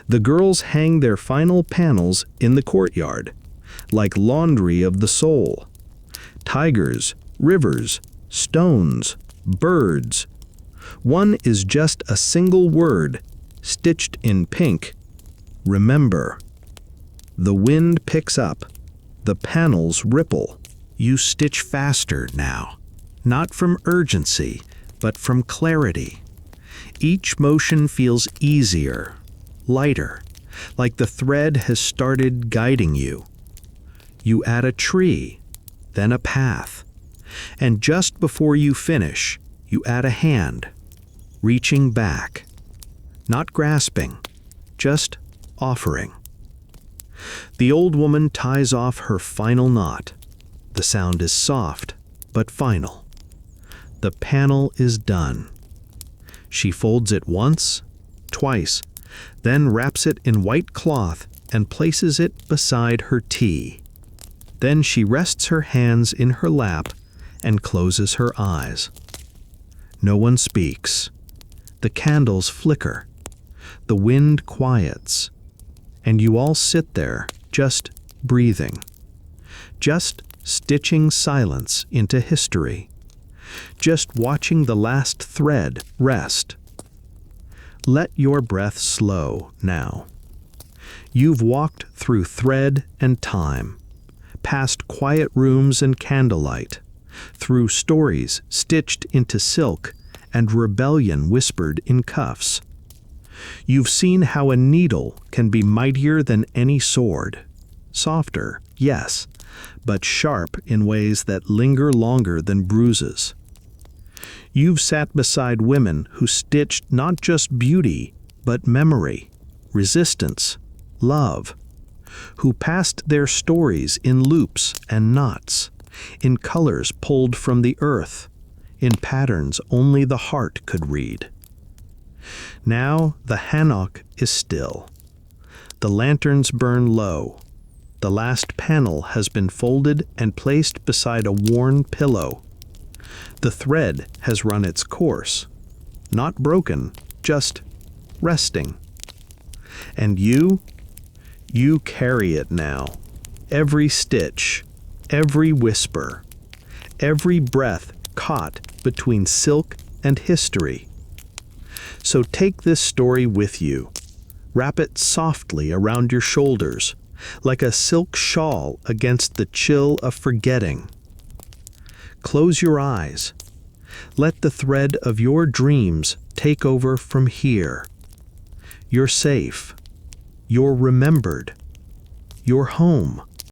The girls hang their final panels in the courtyard, like laundry of the soul. Tigers, rivers, stones, birds. One is just a single word, stitched in pink. Remember. The wind picks up. The panels ripple. You stitch faster now, not from urgency, but from clarity. Each motion feels easier, lighter, like the thread has started guiding you. You add a tree, then a path, and just before you finish, you add a hand, reaching back, not grasping, just offering. The old woman ties off her final knot. The sound is soft, but final. The panel is done. She folds it once, twice, then wraps it in white cloth and places it beside her tea. Then she rests her hands in her lap and closes her eyes. No one speaks. The candles flicker. The wind quiets. And you all sit there, just breathing. Just stitching silence into history. Just watching the last thread rest. Let your breath slow now. You've walked through thread and time, past quiet rooms and candlelight, through stories stitched into silk and rebellion whispered in cuffs. You've seen how a needle can be mightier than any sword, softer, yes, but sharp in ways that linger longer than bruises. You've sat beside women who stitched not just beauty, but memory, resistance, love, who passed their stories in loops and knots, in colors pulled from the earth, in patterns only the heart could read. Now the hanok is still. The lanterns burn low. The last panel has been folded and placed beside a worn pillow. The thread has run its course, not broken, just resting. And you carry it now, every stitch, every whisper, every breath caught between silk and history. So take this story with you. Wrap it softly around your shoulders, like a silk shawl against the chill of forgetting. Close your eyes. Let the thread of your dreams take over from here. You're safe. You're remembered. You're home.